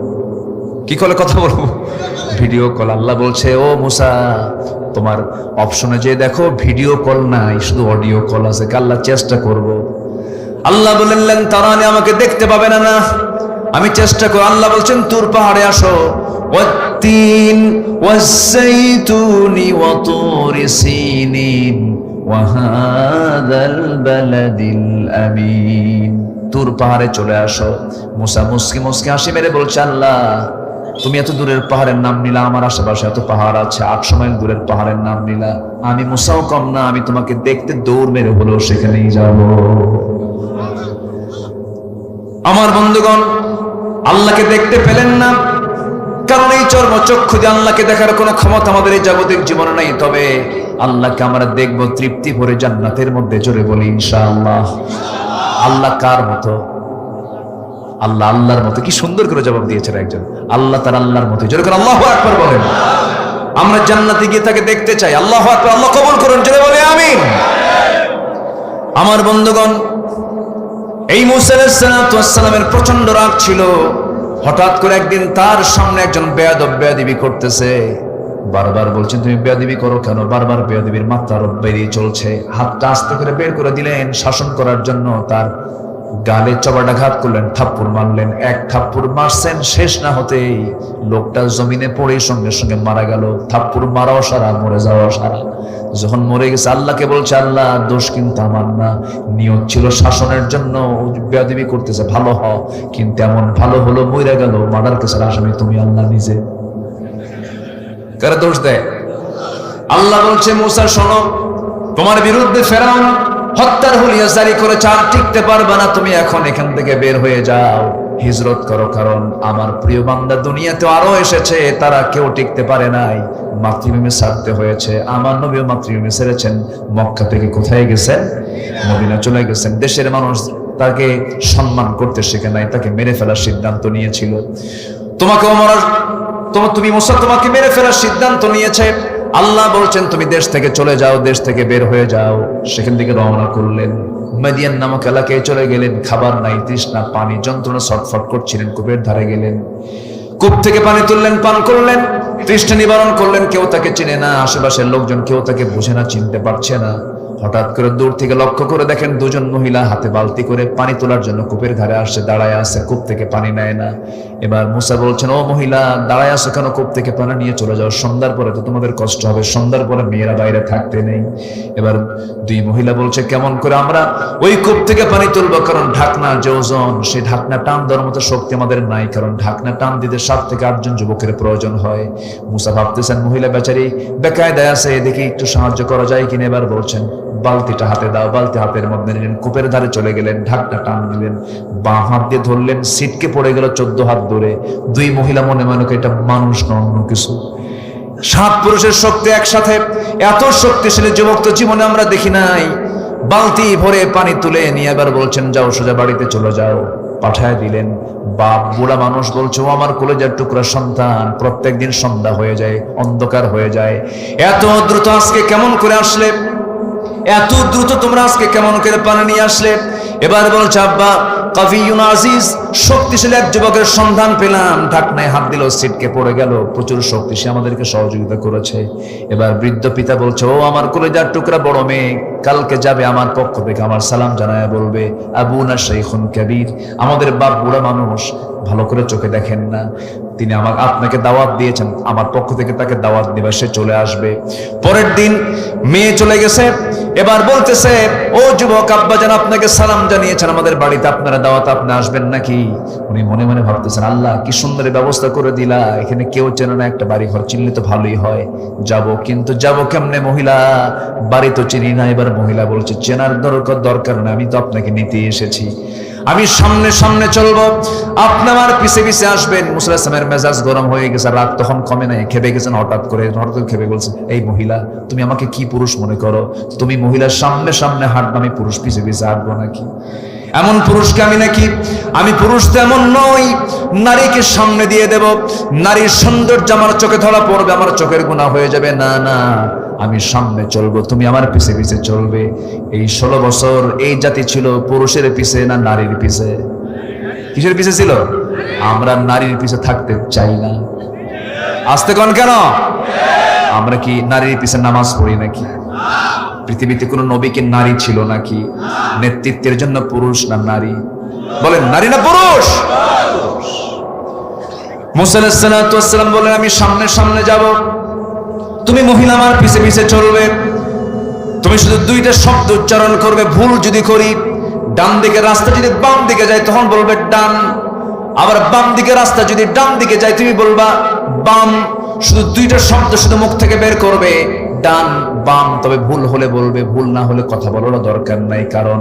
কি কলে কথা বলবো? Video call. আল্লাহ বলছে, ও মুসা, তোমার অপশনে যে দেখো ভিডিও কল নাই, শুধু অডিও কল আছে। আল্লাহ চেষ্টা করব। আল্লাহ বললেন, তারানি, আমাকে দেখতে পাবে না, না আমি চেষ্টা করব। আল্লাহ বলছেন, তুর পাহাড়ে আসো। ওয়াত্তিন ওয়াজ্জাইতুনি ওয়া তুরি সিনিন ওয়া হাযাল বালাদিল আমিন। তুর পাহাড়ে চলে আসো। মুসা মুসকি মুসকি হাসি মেরে বলছে, আল্লাহ তুমি এত দূরের পাহাড়ের নাম নিলা, আমার আশেপাশে এত পাহাড় আছে, 800 মাইল দূরের পাহাড়ের নাম নিলা। আমি মুসাও কম না, আমি তোমাকে দেখতে দৌড় মেরে হলেও সেখানেই যাব। আমার বন্ধুগণ, আল্লাহকে দেখতে পেলেন না, কারণ এই চর্মচক্ষু দিয়ে আল্লাহকে দেখার কোনো ক্ষমতা আমাদের এই জাগতিক জীবনে নাই। তবে আল্লাহকে আমরা দেখবো তৃপ্তি ভরে জান্নাতের মধ্যে। জোরে বলি ইনশাআল্লাহ। আল্লাহ কার মতো? আল্লাহ আল্লাহর মতো। কি সুন্দর করে জবাব দিয়েছেন একজন। আল্লাহ তার আল্লাহর মতো। জোরে করে আল্লাহু আকবার বলেন। আমরা জান্নাতে গিয়ে তাকে দেখতে চাই। আল্লাহু আকবার। আল্লাহ কবুল করুন। জোরে বলে আমিন। আমার বন্ধুগণ, এই মুসা আলাইহিস সালাতু ওয়াস সালামের প্রচন্ড রাগ ছিল। হঠাৎ করে একদিন তার সামনে একজন বেয়াদব বেয়াদবি করতেছে। বারবার বলছেন, তুমি বেয়াদবি করো কেন? বারবার বেয়াদবির মাত্রা আরো বেরিয়ে চলছে। হাতটা আস্তে করে বের করে দিলেন শাসন করার জন্য। তার গালে চপাটাঘাত করলেন, থাপ্পড় মারলেন। এক থাপ্পড় মারছেন, শেষ না হতেই লোকটা জমিনে পড়ে সঙ্গে সঙ্গে মারা গেল। থাপ্পড় মারাও সারা, মরে যাওয়া সারা। যখন মরে গেছে, আল্লাহকে বলছে, আল্লাহ দোষ কিন্তু আমার না, নিয়ত ছিল শাসনের জন্য, বেয়াদবি করতেছে, ভালো হ, কিন্তু এমন ভালো হলো মরে গেল। মার্ডার কেসের আসামি তুমি, আল্লাহ নিজে। কারা দোষ দেয়? আল্লাহ বলছে, মুসা শোনো, তোমার বিরুদ্ধে ফেরাউন হত্যার হুলিয়া জারি করেছে, আর টিকতে পারবে না, তুমি এখন এখান থেকে বের হয়ে যাও, হিজরত করো। কারণ আমার প্রিয় বান্দা দুনিয়াতে আরো এসেছে, তারা কেউ টিকতে পারে নাই, মাতৃভূমি ছাড়তে হয়েছে। আমার নবীও মাতৃভূমি ছেড়েছেন। মক্কা থেকে কোথায় গেছেন? মদিনা চলে গেছেন। দেশের মানুষ তাকে সম্মান করতে শেখে নাই, তাকে মেরে ফেলার সিদ্ধান্ত নিয়েছিল। তোমাকেও মরার, তুমি মুসা, তোমাকে মেরে ফেলার সিদ্ধান্ত নিয়েছে। আল্লাহ বলছেন, তুমি দেশ থেকে চলে যাও, দেশ থেকে বের হয়ে যাও। সেখান থেকে রওনা করলেন, মাদিয়ান নামক এলাকায় চলে গেলেন। খাবার নাই, তৃষ্ণা, পানি, যন্ত্রণা, ছটফট করছিলেন। কূপের ধারে গেলেন, কূপ থেকে পানি তুললেন, পান করলেন, তৃষ্ণা নিবারণ করলেন। কেউ তাকে চিনে না, আশেপাশের লোকজন কেউ তাকে বুঝে না, চিনতে পারছে না। হঠাৎ করে দূর থেকে লক্ষ্য করে দেখেন, দুজন মহিলা হাতে বালতি করে পানি তোলার জন্য কূপের ধারে আসছে, দাঁড়ায় আছে, কূপ থেকে পানি নেয় না। এবার মুসা বলছেন, ও মহিলা, দাঁড়ায় আছো কেন? কূপ থেকে পানি নিয়ে চলে যাও, সন্ধ্যার পরে তো তোমাদের কষ্ট হবে, সন্ধ্যার পরে মেয়েরা বাইরে থাকতে নেই। এবার দুই মহিলা বলছে, কেমন করে আমরা ওই কূপ থেকে পানি তুলবো? কারণ ঢাকনা যে ওজন, সেই ঢাকনা টান দেওয়ার মতো শক্তি আমাদের নাই, কারণ ঢাকনা টান দিতে 7 থেকে 8 জন যুবকের প্রয়োজন হয়। মুসা ভাবতেছেন, মহিলা বেচারি বেকায়দায় আছে, দেখি একটু সাহায্য করা যায় কিনা। এবার বলছেন, বালতিটা হাতে দাও, বালতি হাতের মধ্যে নিলেন, কূপের ধারে চলে গেলেন, ঢাকনা টান দিলেন, বাম হাত দিয়ে ধরলেন, সিটকে পড়ে গেল 14 হাত দূরে। দুই মহিলা মনে মনে এটা মানুষ না অন্য কিছু। 7 পুরুষের শক্তি একসাথে, এত শক্তিশালী যুবক তো জীবনে আমরা দেখি নাই। বালতি ভরে পানি তুলে নিয়ে এবার বলছেন যাও সোজা বাড়িতে চলে যাও, পাঠায় দিলেন। বাপ বুড়া মানুষ বলছে ও আমার কলেজার টুকরা সন্তান, প্রত্যেকদিন সন্ধ্যা হয়ে যায়, অন্ধকার হয়ে যায়, এত দ্রুত আজকে কেমন করে আসলে, এত দ্রুত তোমরা আজকে কেমন করে পানি নিয়ে আসলে? এবার বলছে আব্বা কাফিউন আজিজ, শক্তিশালী এক যুবকের সন্ধান পেলাম, ঢাকনায় হাত দিল, সিটকে পড়ে গেল, প্রচুর শক্তি, সে আমাদেরকে সহযোগিতা করেছে। এবার বৃদ্ধ পিতা বলছে ও আমার কলেজার টুকরা বড় মেয়ে, কালকে যাবে আমার পক্ষ থেকে আমার সালাম জানায় বলবে আবুনা শাইখুন কাবীর, আমাদের বাপ বুড়া মানুষ, ভালো করে চোখে দেখেন না, তিনি আপনাকে দাওয়াত দিয়েছেন, আমার পক্ষ থেকে তাকে দাওয়াত দিবে, সে চলে আসবে। পরের দিন মেয়ে চলে গেছে, এবার বলতেছে ও যুবক, আব্বাজান আপনাকে সালাম জানিয়েছেন আমাদের বাড়িতে, আপনারা দাওয়াত, আপনি আসবেন নাকি? উনি মনে মনে ভাবতেছেন আল্লাহ কি সুন্দর ব্যবস্থা করে দিলা, এখানে কেউ চেনে না, একটা বাড়ি ঘর চিনলে তো ভালোই হয়, যাব, কিন্তু যাব কেমনে? মহিলা বাড়ি তো চিনি না। এবার মহিলা বলছে চেনার দরকার না, আমি তো আপনাকে নিতে এসেছি, আমি সামনে সামনে চলবো, আপনি আমার পিছে পিছে আসবেন। মুসা আলাইহিস সালামের মেজাজ গরম হয়ে গেছে, রাগ তখন কমে নাই, খেপে গেছেন হঠাৎ করে খেপে বলছেন এই মহিলা তুমি আমাকে কি পুরুষ মনে করো? তুমি মহিলার সামনে সামনে হাঁটবো, আমি পুরুষ পিছে পিছে হাঁটবো নাকি? এমন পুরুষকে আমি নাকি? আমি পুরুষ তো এমন নই, নারীকে সামনে দিয়ে দেব, নারীর সৌন্দর্য আমার চোখে ধরা পড়বে, আমার চোখের গুনাহ হয়ে যাবে, না না আমি সামনে চলবো, তুমি আমার পিছে পিছে চলবে। এই 16 বছর এই জাতি ছিল পুরুষের পিছে না নারীর পিছে? কিসের পিছে ছিল? আমরা নারীর পিছে থাকতে চাই না। আসতে কোন কেন? আমরা কি নারীর পিছে নামাজ পড়ি নাকি? পৃথিবীতে কোনো নবী কি নারী ছিল নাকি? নেতৃত্বের জন্য পুরুষ না নারী? বলেন নারী না পুরুষ? মুসা আলাইহিস সালাম বলেন আমি সামনে সামনে যাব, তুমি মহিলা আমার পিছে পিছে চলবে, তুমি শুধু 2টা শব্দ উচ্চারণ করবে, ভুল যদি করি, ডান দিকে রাস্তা যদি বাম দিকে যায় তখন বলবে ডান, আবার বাম দিকে রাস্তা যদি ডান দিকে যায় তুমি বলবা বাম, শুধু 2টা শব্দ শুধু মুখ থেকে বের করবে, ডান বাম। তবে ভুল হলে বলবে, ভুল না হলে কথা বলার দরকার নাই, কারণ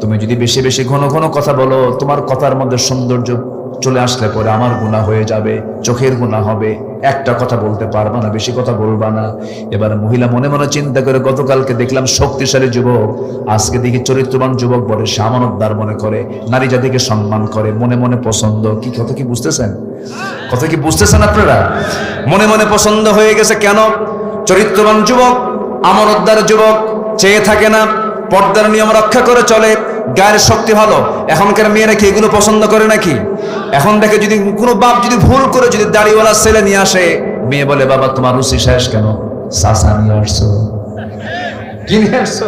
তুমি যদি বেশি বেশি ঘন ঘন কথা বলো, তোমার কথার মধ্যে সৌন্দর্য চলে আসলে পরে আমার গুনাহ হয়ে যাবে, চোখের গুনাহ হবে, একটা কথা বলতে পারবা না, বেশি কথা বলবা না। এবার মহিলা মনে মনে চিন্তা করে, গতকালকে দেখলাম শক্তিশালী যুবক, আজকে দেখি চরিত্রবান যুবক বলে, সে আমানতদার মনে করে, নারী জাতিকে সম্মান করে, মনে মনে পছন্দ। কি কথা কি বুঝতেছেন? কথা কি বুঝতেছেন আপনারা? মনে মনে পছন্দ হয়ে গেছে। কেন? চরিত্রবান যুবক, আমানতদার যুবক, চেয়ে থাকে না, পর্দার নিয়ম রক্ষা করে চলে, গায়ের শক্তি ভালো। এখনকার মেয়েরা কি এগুলো পছন্দ করে নাকি? এখন দেখে যদি কোনো বাপ যদি ভুল করে যদি দাড়িওয়ালা ছেলে নিয়ে আসে, মেয়ে বলে বাবা তোমার রুচি শেষ কেন? সাসা নিয়ে আসছো, কি নিয়ে আসছো?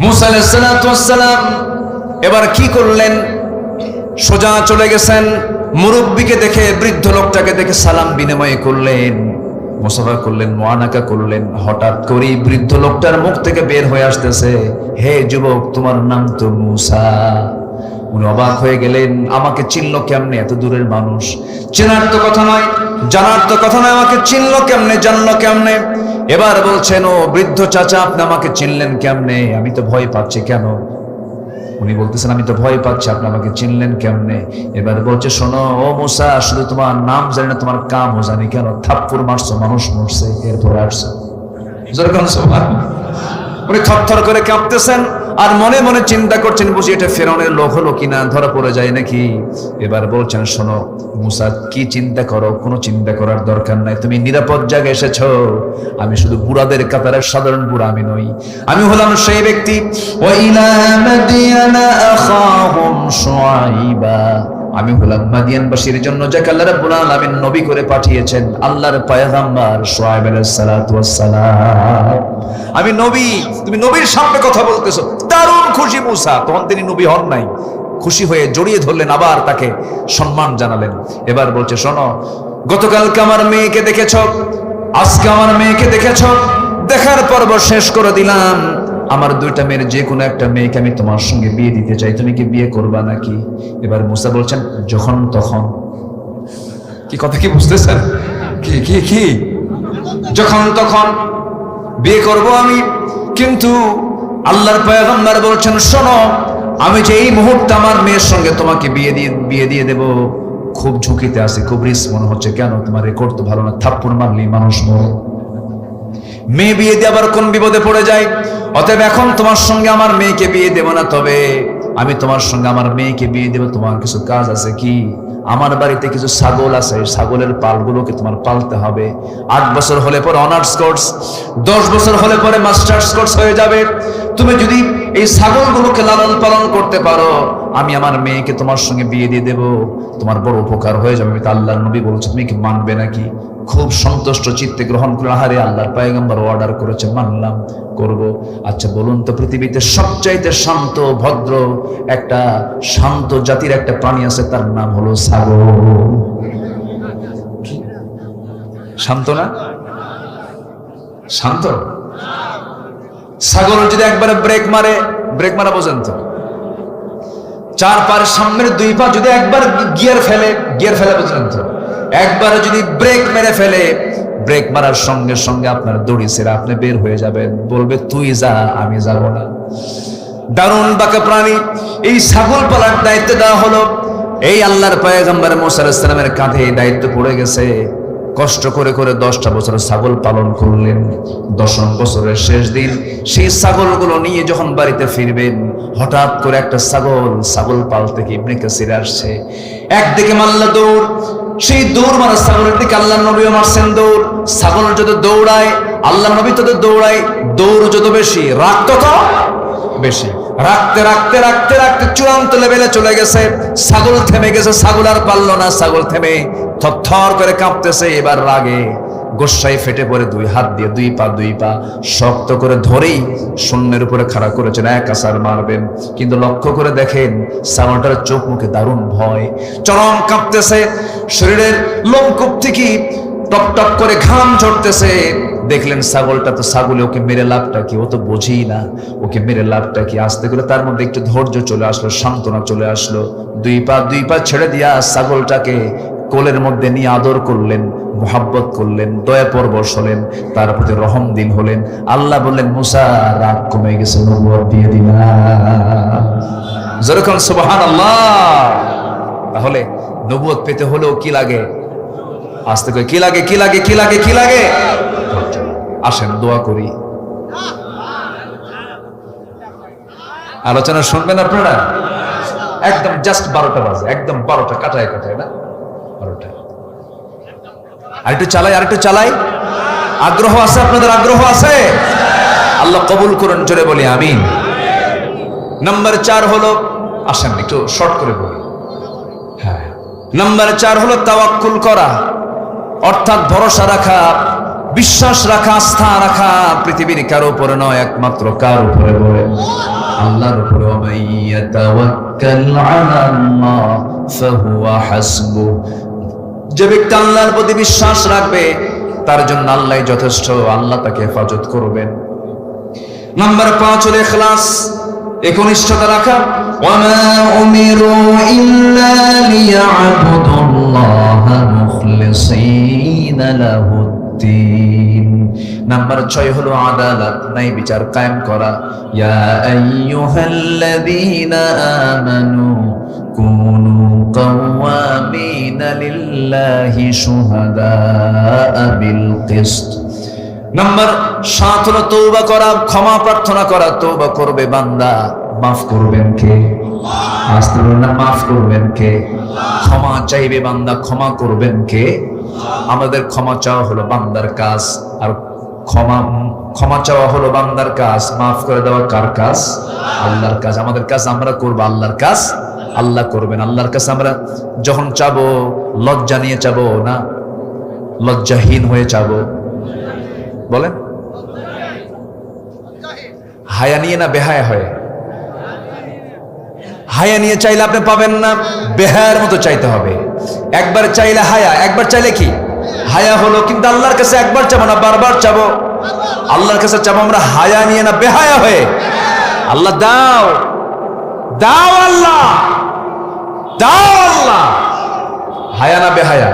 মুসা আলাইহিস সালাম এবার কি করলেন? সোজা চলে গেছেন, মুরব্বীকে দেখে, বৃদ্ধ লোকটাকে দেখে সালাম বিনিময় করলেন, মুসাফা করলেন, মুআনাকা করলেন। হঠাৎ করে বৃদ্ধ লোকটার মুখ থেকে বের হয়ে আসতেছে হে যুবক, তোমার নাম তো মুসা। উনি অবাক হয়ে গেলেন, আমাকে চিনলো কেমনে? এত দূরের মানুষ, চেনার তো কথা নয়, জানার তো কথা নয়, আমাকে চিনলো কেমনে, জানলো কেমনে? এবার বলছেন ও বৃদ্ধ চাচা, আপনি আমাকে চিনলেন কেমনে? আমি তো ভয় পাচ্ছি। কেন? উনি বলতেছেন আমি তো ভয় পাচ্ছি, আপনি আমাকে চিনলেন কেমনে? এবার বলছে শোনো ও মুসা, শুধু তোমার নাম জানি না, তোমার কামও জানি। কেন? থাপ্পড় মারছো, মানুষ মরছে, এরপর আসছো। উনি থরথর করে কাঁপতেছেন আর মনে মনে চিন্তা করছেন, বুঝি এটা ফেরাউনের লোক হলো কিনা, ধরা পড়ে যায় নাকি। এবার বলছেন শোনো মুসা, কি চিন্তা করো? কোনো চিন্তা করার দরকার নাই, তুমি নিরাপদ জায়গায় এসেছো। আমি শুধু বুড়াদের কাতারের সাধারণ বুড়া আমি নই, আমি হলাম সেই ব্যক্তি। ওয়াইলা মাদিয়ানা আখাহুম শুআইবা, আমি হলাম মাদিয়ানবাসীর জন্য যাকে আল্লাহ রাব্বুল আলামিন নবী করে পাঠিয়েছেন, আল্লাহর পয়গম্বর শুআইব আলাইহিস সালাতু ওয়াস সালাম। আমি নবী, তুমি নবীর সামনে কথা বলতেছো। দারুণ খুশি মুসা, তখন তিনি নবী হন নাই, খুশি হয়ে জড়িয়ে ধরলেন, আবার তাকে সম্মান জানালেন। এবার বলছে শোনো, গতকালকে আমার মেয়েকে দেখেছো, আজকে আমার মেয়েকে দেখেছো, দেখার পর্ব শেষ করে দিলাম। আমার 2টা মেয়ের যে কোনো একটা মেয়েকে আমি তোমার সঙ্গে বিয়ে দিতে চাই, তুমি কি বিয়ে করবা নাকি? এবার মুসা বলছেন যখন তখন। কি কথা কি বুঝতেছেন? কি কি কি যখন তখন বিয়ে করব আমি, কিন্তু আল্লাহর পয়গম্বর বলছেন শোনো, আমি যে এই মুহূর্তে আমার মেয়ের সঙ্গে তোমাকে বিয়ে দিয়ে দেব, খুব ঝুঁকিতে আছি, খুব রিস্ক মনে হচ্ছে। কেন? তোমার রেকর্ড তো ভালো না, থাপ্পড় মারলেই মানুষ মরে। মেয়ে বিয়ে দিয়ে আবার কোন বিপদে পড়ে যায়। অতএব এখন তোমার সঙ্গে আমার মেয়েকে বিয়ে দেব না, তবে আমি তোমার সঙ্গে আমার মেয়েকে বিয়ে দেব। তোমার কিছু কাজ আছে কি? আমার বাড়িতে কিছু ছাগল আছে, ছাগলের পালগুলোকে তোমার পালতে হবে। 8 বছর হলে পরে অনার্স কোর্স, 10 বছর হলে পরে মাস্টার্স কোর্স হয়ে যাবে। তুমি যদি এই ছাগলগুলোকে লালন পালন করতে পারো, আমি আমার মেয়েকে তোমার সঙ্গে বিয়ে দিয়ে দেব, তোমার বড় উপকার হয়ে যাবে। আমি তো আল্লাহর নবী বলছে, তুমি কি মানবে নাকি? খুব সন্তুষ্ট চিত্তে গ্রহণ করে, আহারে আল্লাহর পয়গম্বর অর্ডার করেছে, মানলাম, করব। আচ্ছা বলুন তো, পৃথিবীতে সবচাইতে শান্ত ভদ্র একটা শান্ত জাতির একটা প্রাণী আছে, তার নাম হলো ছাগল। শান্ত না? শান্ত। ছাগল যদি একবারে ব্রেক মারা বোঝেন তো, 4 পার সামনের 2 পা যদি একবার গিয়ার ফেলে বোঝেন তো, একবার যদি ব্রেক মেরে ফেলে, ব্রেক মারার সঙ্গে সঙ্গে আপনার দড়ি ছেড়ে আপনি বের হয়ে যাবেন, বলবে তুই যা, আমি যাব না। দারুণ বাঁকা প্রাণী। এই ছাগল পালার দায়িত্ব দেওয়া হলো এই আল্লাহর পয়গম্বর মুসা আলাইহিস সালামের কাঁধে দায়িত্ব পড়ে গেছে। কষ্ট করে 10টা বছর ছাগল পালন করলেন। 10ম বছরের শেষ দিন সেই ছাগলগুলো নিয়ে যখন বাড়িতে ফিরবেন, হঠাৎ করে একটা ছাগল পাল থেকে ইবনে কাসির আসছে। একদিকে মাল্লা দৌড়, সেই দৌড় মারা ছাগলের দিকে আল্লাহর নবীও মারছেন দৌড়। ছাগল যত দৌড়ায় আল্লাহর নবী তত দৌড়ায়, দৌড় যত বেশি রাগ তত বেশি। রাখতে চূড়ান্ত লেভেলে চলে গেছে। ছাগল থেমে গেছে, ছাগল আর পারল না। ছাগল থেমে থরথর করে কাঁপতেছে। এবার রাগে গোসায় ফেটে পড়ে 2 হাত দিয়ে 2 পা শক্ত করে ধরেই শূন্যের উপরে খাড়া করেছেন, 1 আছাড় মারবেন। কিন্তু লক্ষ্য করে দেখেন ছাগলটার চোখ মুখে দারুণ ভয়, চরম কাঁপতেছে, শরীরের লোমকূপ থেকে টপ টপ করে ঘাম ঝরতেছে। দেখলেন ছাগলটা তো ছাগলে, ওকে মেরে লাভটা কি? ও তো বোঝেই না ওকে মেরে লাভটা কি। আস্তে করে তার মধ্যে একটু ধৈর্য চলে আসলো, সান্ত্বনা চলে আসলো। 2 পা ছেড়ে দিয়া ছাগলটাকে কোলের মধ্যে নিয়ে আদর করলেন, মোহাব্বত করলেন, দয়া পরবশ হলেন, তার প্রতি রহম দিল হলেন। আল্লাহ বললেন, মুসা রাগ কমে গেছে, নবুয়ত দিয়ে দিলাম। যেরকম সুবহানাল্লাহ। তাহলে নবুয়ত পেতে হলেও কি লাগে? আস্তে করে কি লাগে? আসেন দোয়া করি। আলোচনা শুনবেন আপনারা? একদম জাস্ট 12টা বাজে, একদম 12টা কাটায় না 12টা। আরেকটু চালাই। আগ্রহ আছে আপনাদের? আগ্রহ আছে? আল্লাহ কবুল করুন, জোরে বলি আমিন। নাম্বার 4 হলো, আসেন একটু শর্ট করে বলি। হ্যাঁ, নাম্বার 4 হলো তাওয়াক্কুল করা, অর্থাৎ ভরসা রাখা, বিশ্বাস রাখা, আস্থা রাখা। পৃথিবীর কারো উপরে নয়, একমাত্র কার উপরে? বলে আল্লাহর উপরে। ওয়ামান ইয়াতাওয়াক্কাল আলাল্লাহ ফাহুয়া হাসবুহ। যে ব্যক্তি আল্লাহর প্রতি বিশ্বাস রাখবে, তার জন্য আল্লাহই যথেষ্ট, আল্লাহ তাকে হেফাজত করবেন। নাম্বার 5 হলো ইখলাস, একনিষ্ঠতা রাখা। ওয়ামা উমিরু ইল্লা লিয়াবুদুল্লাহা মুখলিসিনা লাহুদ্দিন। নাম্বার 6 হলো আদালত, ন্যায় বিচার কায়েম করা। ইয়া আইয়ুহাল্লাযীনা আমানু কুনু কাওয়ামিনা লিল্লাহি শুহাদাআ বিল কিসত। নাম্বার 7 হলো তওবা করা, ক্ষমা প্রার্থনা করা। তওবা করবে বান্দা, মাফ করবেন কে? আস্তে বলুন না, মাফ করবেন কে? ক্ষমা চাইবে বান্দা, ক্ষমা করবেন কে? আমাদের ক্ষমা চাওয়া হলো বান্দার কাজ, আর ক্ষমা চাওয়া হলো বান্দার কাজ, মাফ করে দেওয়া কার কাজ? আল্লাহর কাজ। আমাদের কাজ আমরা করবো, আল্লাহর কাজ আল্লাহ করবেন। আল্লাহর কাছে আমরা যখন চাবো, লজ্জা নিয়ে চাবো না লজ্জাহীন হয়ে চাবো? বলেন, হায়া নিয়ে না বেহায়া হয়ে? হায়া নিয়ে চাইলে আপনি পাবেন না, বেহায়ার মতো চাইতে হবে। একবার চাইলে হায়া, একবার চাইলে কি হায়া হলো। কিন্তু আল্লাহর কাছে একবার চাবো না, বারবার চাবো। আল্লাহর কাছে চাবো আমরা হায়া নিয়ে না বেহায়া হয়ে। আল্লাহ দাও, আল্লাহ দাও, আল্লাহ। হায়া না বেহায়া?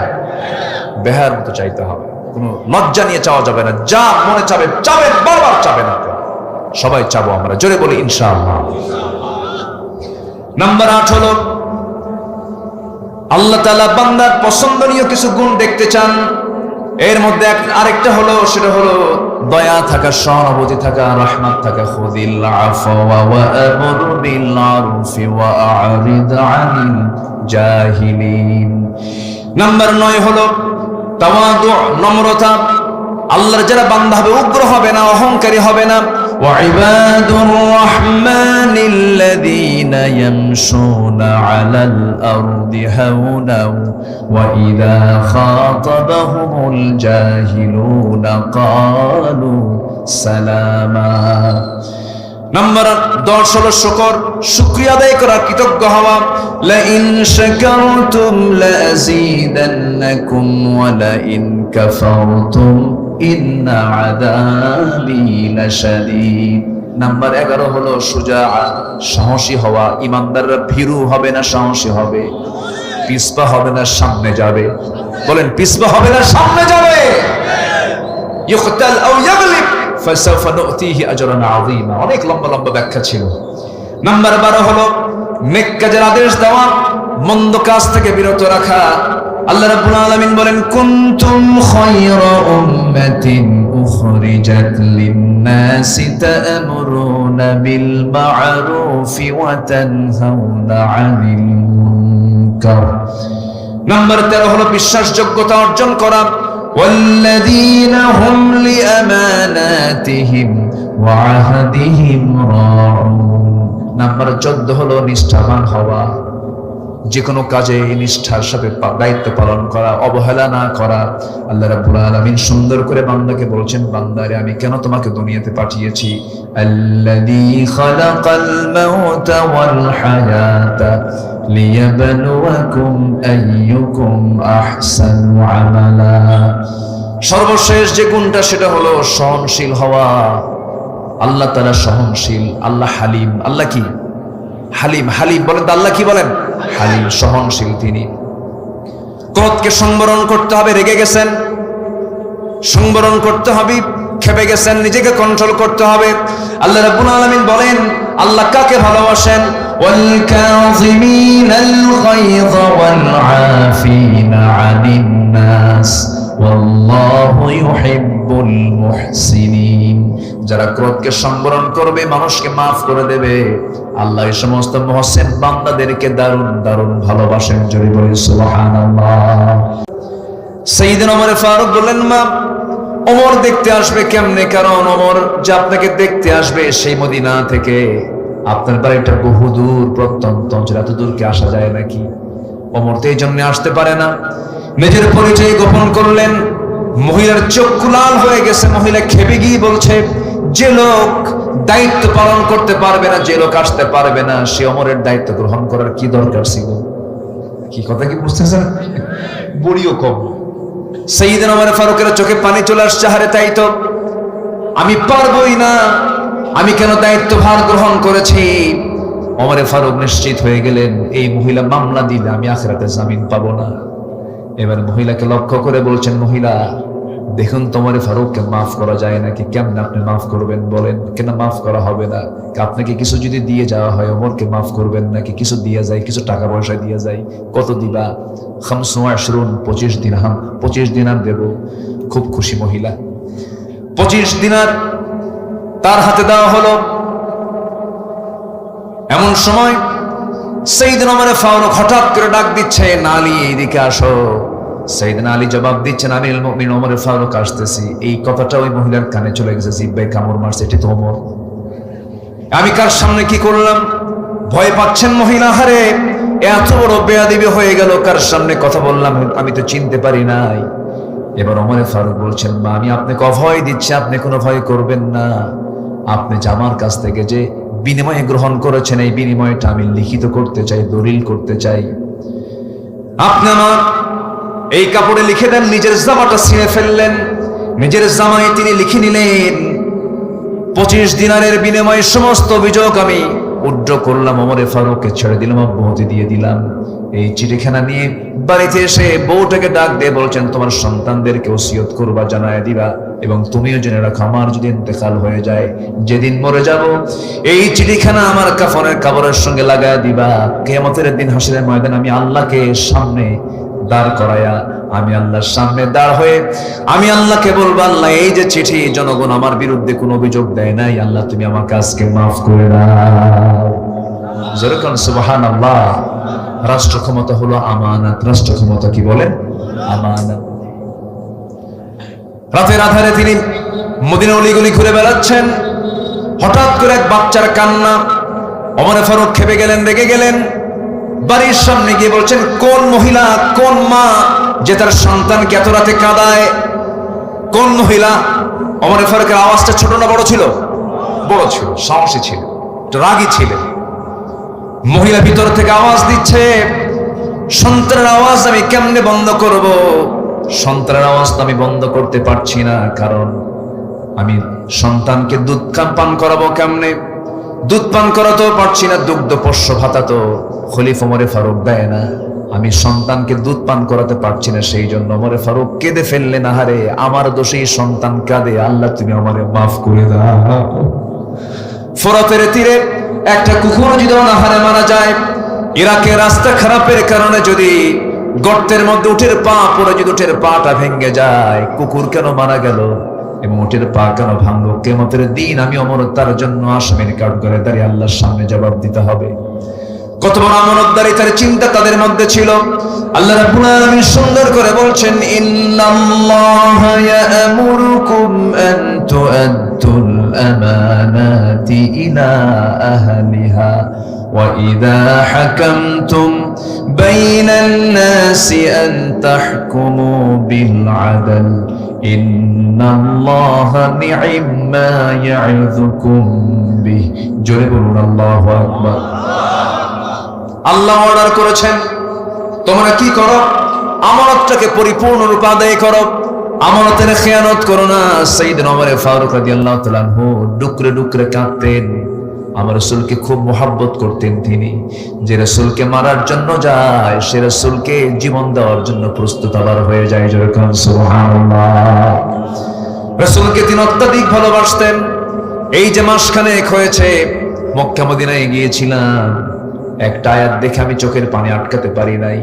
বেহায়ার মতো চাইতে হবে। কোনো লজ্জা নিয়ে চাওয়া যাবে না। যা মনে চাবে চাবেন, বারবার চাবেন না, সবাই চাবো আমরা, জোরে বলি ইনশাআল্লাহ। নাম্বার 8 হলো আল্লাহ তাআলা বান্দার পছন্দনীয় কিছু গুণ দেখতে চান। এর মধ্যে আরেকটা হলো, সেটা হলো দয়া থাকা, সহানুভূতি থাকা, রহমত থাকা। খুযিল আফওয়া ওয়া আমর বিল মারুফি ওয়া আ'রিদ আনিল জাহিলিন। নাম্বার 9 হলো তাওয়াদু, নম্রতা। আল্লাহর যারা বান্দা হবে উগ্র হবে না, অহংকারী হবে না। ওয়া ইবাদুর রাহমানিল্লাযীনা ইয়ামশুনা আলাল আরদি হাওনা ওয়া ইযা খাতাবাহুমুল জাহিলুনা ক্বালু সালামা। নাম্বার 10 হলো শুকর, শুকরিয়া আদায় করা, কৃতজ্ঞ হওয়া। লা ইন শাকারতুম লাযীদান্নাকুম ওয়া লা ইন কাফারতুম ইন্না আযাবি লাশাদীদ। নাম্বার 11 হলো শুজাআ, সাহসী হওয়া। ইমানদাররা ভীরু হবে না, সাহসী হবে। পিছপা হবে না, সামনে যাবে। বলেন পিছপা হবে না, সামনে যাবে। ইউকতাল আও ইয়াগলিব ফাসাউফা নু'তিহি আজরান আযীমা। অনেক লম্বা লম্বা ব্যাখ্যা ছিল। নাম্বার 12 হলো নেক কাজের আদেশ দেওয়া, মন্দ কাজ থেকে বিরত রাখা। আল্লাহ রাব্বুল আলামিন বলেন কুনতুম খায়রা উম্মাতিন উখরিজাত লিন-নাসি তা'মুরুনা বিল মা'রুফি ওয়া তানহাউনা 'আনিল মুনকার। নাম্বার 13 হলো বিশ্বাসযোগ্যতা অর্জন করা। والذين هم لأماناتهم وعهدهم راعون। নাম্বার 14 হলো নিষ্ঠাবান হওয়া, যে কোনো কাজে নিষ্ঠার সাথে দায়িত্ব পালন করা, অবহেলা না করা। আল্লাহ রাব্বুল আলামিন সুন্দর করে বান্দাকে বলছেন, বান্দারে আমি কেন তোমাকে দুনিয়াতে পাঠিয়েছি? আল্লাযী খালাকাল মাউতা ওয়াল হায়াতা লিয়াবলুয়াকুম আইয়ুকুম আহসানু আমালা। সর্বশেষ যে গুণটা সেটা হলো সহনশীল হওয়া। আল্লাহ তাআলা সহনশীল, আল্লাহ হালিম। আল্লাহ কি? হালিম। হালিম বলেন তো আল্লাহ কি বলেন? হালিম, সহনশীল তিনি। ক্রোধকে সংবরণ করতে হবে, রেগে গেছেন সংবরণ করতে হবে, খেপে গেছেন নিজেকে কন্ট্রোল করতে হবে। আল্লাহ রাব্বুল আলামিন বলেন আল্লাহ কাকে ভালোবাসেন? ওয়াল কাযিমিনাল গায়যা ওয়াল আফিনা আনিন নাস ওয়াল্লাহু ইউহিব্বুল মুহসিনিন। যারা ক্রোধকে সংবরণ করবে, মানুষকে মাফ করে দেবে, আল্লাহ এই সমস্ত মুহসিন বান্দাদেরকে দারুণ দারুণ ভালোবাসেন। জোরে বলি সুবহানাল্লাহ। সাইয়েদনা ওমর ফারুক বললেন, মা ওমর দেখতে আসবে কেমনে? কারণ ওমর যে আপনাকে দেখতে আসবে সেই মদিনা থেকে, আপনার বাড়িটা বহুদূর প্রত্যন্ত, এত দূর কি আসা যায় নাকি? ওমর তো এই জন্য আসতে পারে না। নিজের পরিচয় গোপন করলেন। মহিলার চক্ষু লাল হয়ে গেছে। মহিলা খেপে গিয়ে বলছে, যে লোক দায়িত্ব পালন করতে পারবে না, যে লোক আসতে পারবে না, সে ওমরের দায়িত্ব গ্রহণ করার কি দরকার ছিল? কি কথা কি বুঝতেছেন? বড়িও কম। সাইয়েদনা ওমর ফারুকের চোখে পানি চলে আসছে। হারে তাই তো, আমি পারবই না, আমি কেন দায়িত্ব ভার গ্রহণ করেছি? ওমর ফারুক নিশ্চিত হয়ে গেলেন, এই মহিলা মামলা দিলে আমি আখিরাতে জামিন পাবো না। এবার মহিলাকে লক্ষ্য করে বলছেন, মহিলা দেখুন তোমার ফারুককে মাফ করা যায় নাকি? কেমন আপনি মাফ করবেন বলেন? কেন মাফ করা হবে না? আপনাকে কিছু যদি দিয়ে যাওয়া হয়, ওমরকে মাফ করবেন নাকি? কিছু দিয়ে যায়, কিছু টাকা পয়সা দিয়ে যায়। কত দিবা? 25 দিরহাম, 25 দিনার দেব। খুব খুশি মহিলা। 25 দিনার তার হাতে দেওয়া হলো। এমন সময় সাইয়েদনা ওমর ফারুক হঠাৎ করে ডাক দিচ্ছে, আলী এদিকে আসো। সাইয়েদনা আলী জবাব দিচ্ছেন, আমিরুল মুমিনিন ওমর ফারুক আসতেছি। এই কথাটা ওই মহিলার কানে চলে গেছে, জিহ্বায় কামড় মারছে, এটি তো ওমর। আমি কার সামনে কি করলাম? ভয় পাচ্ছেন মহিলা, হারে এত বড় বেয়াদবি হয়ে গেল, কার সামনে কথা বললাম, আমি তো চিনতে পারি নাই। এবার ওমর ফারুক বলছেন, মা আমি আপনাকে অভয় দিচ্ছি, আপনি কোনো ভয় করবেন না। আপনি যে আমার কাছ থেকে যে বিনিময়ে গ্রহণ করেছেন, এই বিনিময়টা আমি লিখিত করতে চাই, দলিল করতে চাই। আপনি আমার এই কাপড়ে লিখে দেন। নিজের জামাটা ছিঁড়ে ফেললেন, নিজের জামায় তিনি লিখে নিলেন, 25 দিনারের বিনিময়ে সমস্ত অভিযোগ আমি উড্র করলাম, ওমর ফারুককে ছেড়ে দিলাম, অব্যাহতি দিয়ে দিলাম। এই চিঠিখানা নিয়ে বাড়িতে এসে বউটাকে ডাক দিয়ে বলছেন, তোমার সন্তানদেরকে ওসিয়ত করবা, জানায় দিবা, এবং তুমিও জেনে রাখো আমার যদি ইন্তেকাল হয়ে যায়, যেদিন মরে যাব, এই চিঠিখানা আমার কাফনের কাপড়ের সঙ্গে লাগায় দিবা। কিয়ামতের দিন হাসরের ময়দানে আমি আল্লাহকে সামনে দাঁড় করায়া, আমি আল্লাহর সামনে দাঁড় হয়ে আমি আল্লাহকে বলবো, আল্লাহ এই যে চিঠি জনগণ আমার বিরুদ্ধে কোনো অভিযোগ দেয় নাই, আল্লাহ তুমি আমাকে আজকে মাফ করে দাও। যেরকম সুবহানাল্লাহ। রাষ্ট্র ক্ষমতা হলো আমানত। রাষ্ট্র ক্ষমতা কি বলেন? আমানত। রাতের আধারে তিনি মদিনা অলিগলি ঘুরে বেড়াচ্ছেন, হঠাৎ করে এক বাচ্চার কান্না। ওমর ফারুক খেপে গেলেন, রেগে গেলেন। বাড়ির সামনে গিয়ে বলছেন, কোন মহিলা, কোন মা যে তার সন্তানকে এত রাতে কাঁদায়? কোন মহিলা? ওমর ফারুকের আওয়াজটা ছোট না বড় ছিল? বড় ছিল, সাহসী ছিল, রাগী ছিলেন। মহিলা ভিতর থেকে আওয়াজ দিচ্ছে, সন্তানের আওয়াজ আমি কেমনে বন্ধ করব? সন্তানের আওয়াজ তো আমি বন্ধ করতে পারছি না, কারণ আমি সন্তানকে দুধ পান করাবো কেমনে? দুধ পান করাতেও পারছি না, দুগ্ধ পোষ্য ভাতা তো খলিফা ওমর ফারুক দেয় না, আমি সন্তানকে দুধ পান করাতে পারছি না। সেই জন্য ওমর ফারুক কেঁদে ফেললেন, আহারে আমার দোষেই সন্তান কাঁদে, আল্লাহ তুমি আমারে মাফ করে দাও। ফোরাতের তীরে একটা কুকুর যদি অনাহারে মারা যায়, ইরাকের রাস্তা খারাপের কারণে যদি গর্তের মধ্যে উটের পা পড়ে, যদি উটের পাটা ভেঙে যায়, কুকুর কেন মারা গেল এবং উটের পা কেন ভাঙলো? কিয়ামতের দিন আমি ওমর তার জন্য আসামির কাঠগড়ায় দাঁড়িয়ে আল্লাহর সামনে জবাব দিতে হবে। কত বড় আমানতদারিতার চিন্তা তাদের মধ্যে ছিল। আল্লাহ রাব্বুল আলামিন সুন্দর করে বলছেন, ইন্নাল্লাহা ইয়া'মুরুকুম আন তু'আদ্দুল আমানাতি ইলা আহলিহা ওয়া ইযা হাকামতুম বাইনান নাসি আন তাহকুমু বিল আদল ইন্নাল্লাহা নি'ম্মা ইয়া'যুকুম বিহি। জোরে বলুন আল্লাহু আকবার। আল্লাহ অর্ডার করেছেন, তোমরা কি করো? আমানতটাকে পরিপূর্ণরূপে আদায় করো, আমানতের খেয়ানত করো না। সাইয়েদনা ওমর ফারুক রাদিয়াল্লাহু তাআলা আনহু ডুকরে ডুকরে কাঁদতেন। আমার রাসূলকে খুব মহব্বত করতেন তিনি। যে রাসূলকে মারার জন্য যায়, সে রাসূলকে জীবন দেওয়ার জন্য প্রস্তুত আবার হয়ে যায়। যেরকম সুবহানাল্লাহ। রাসূলকে তিনি অত্যাধিক ভালোবাসতেন। এই যে মাসখানেক হয়েছে মক্কা মদিনায় গিয়েছিলাম, একটা আয়াত দেখে আমি চোখের পানি আটকাতে পারি নাই।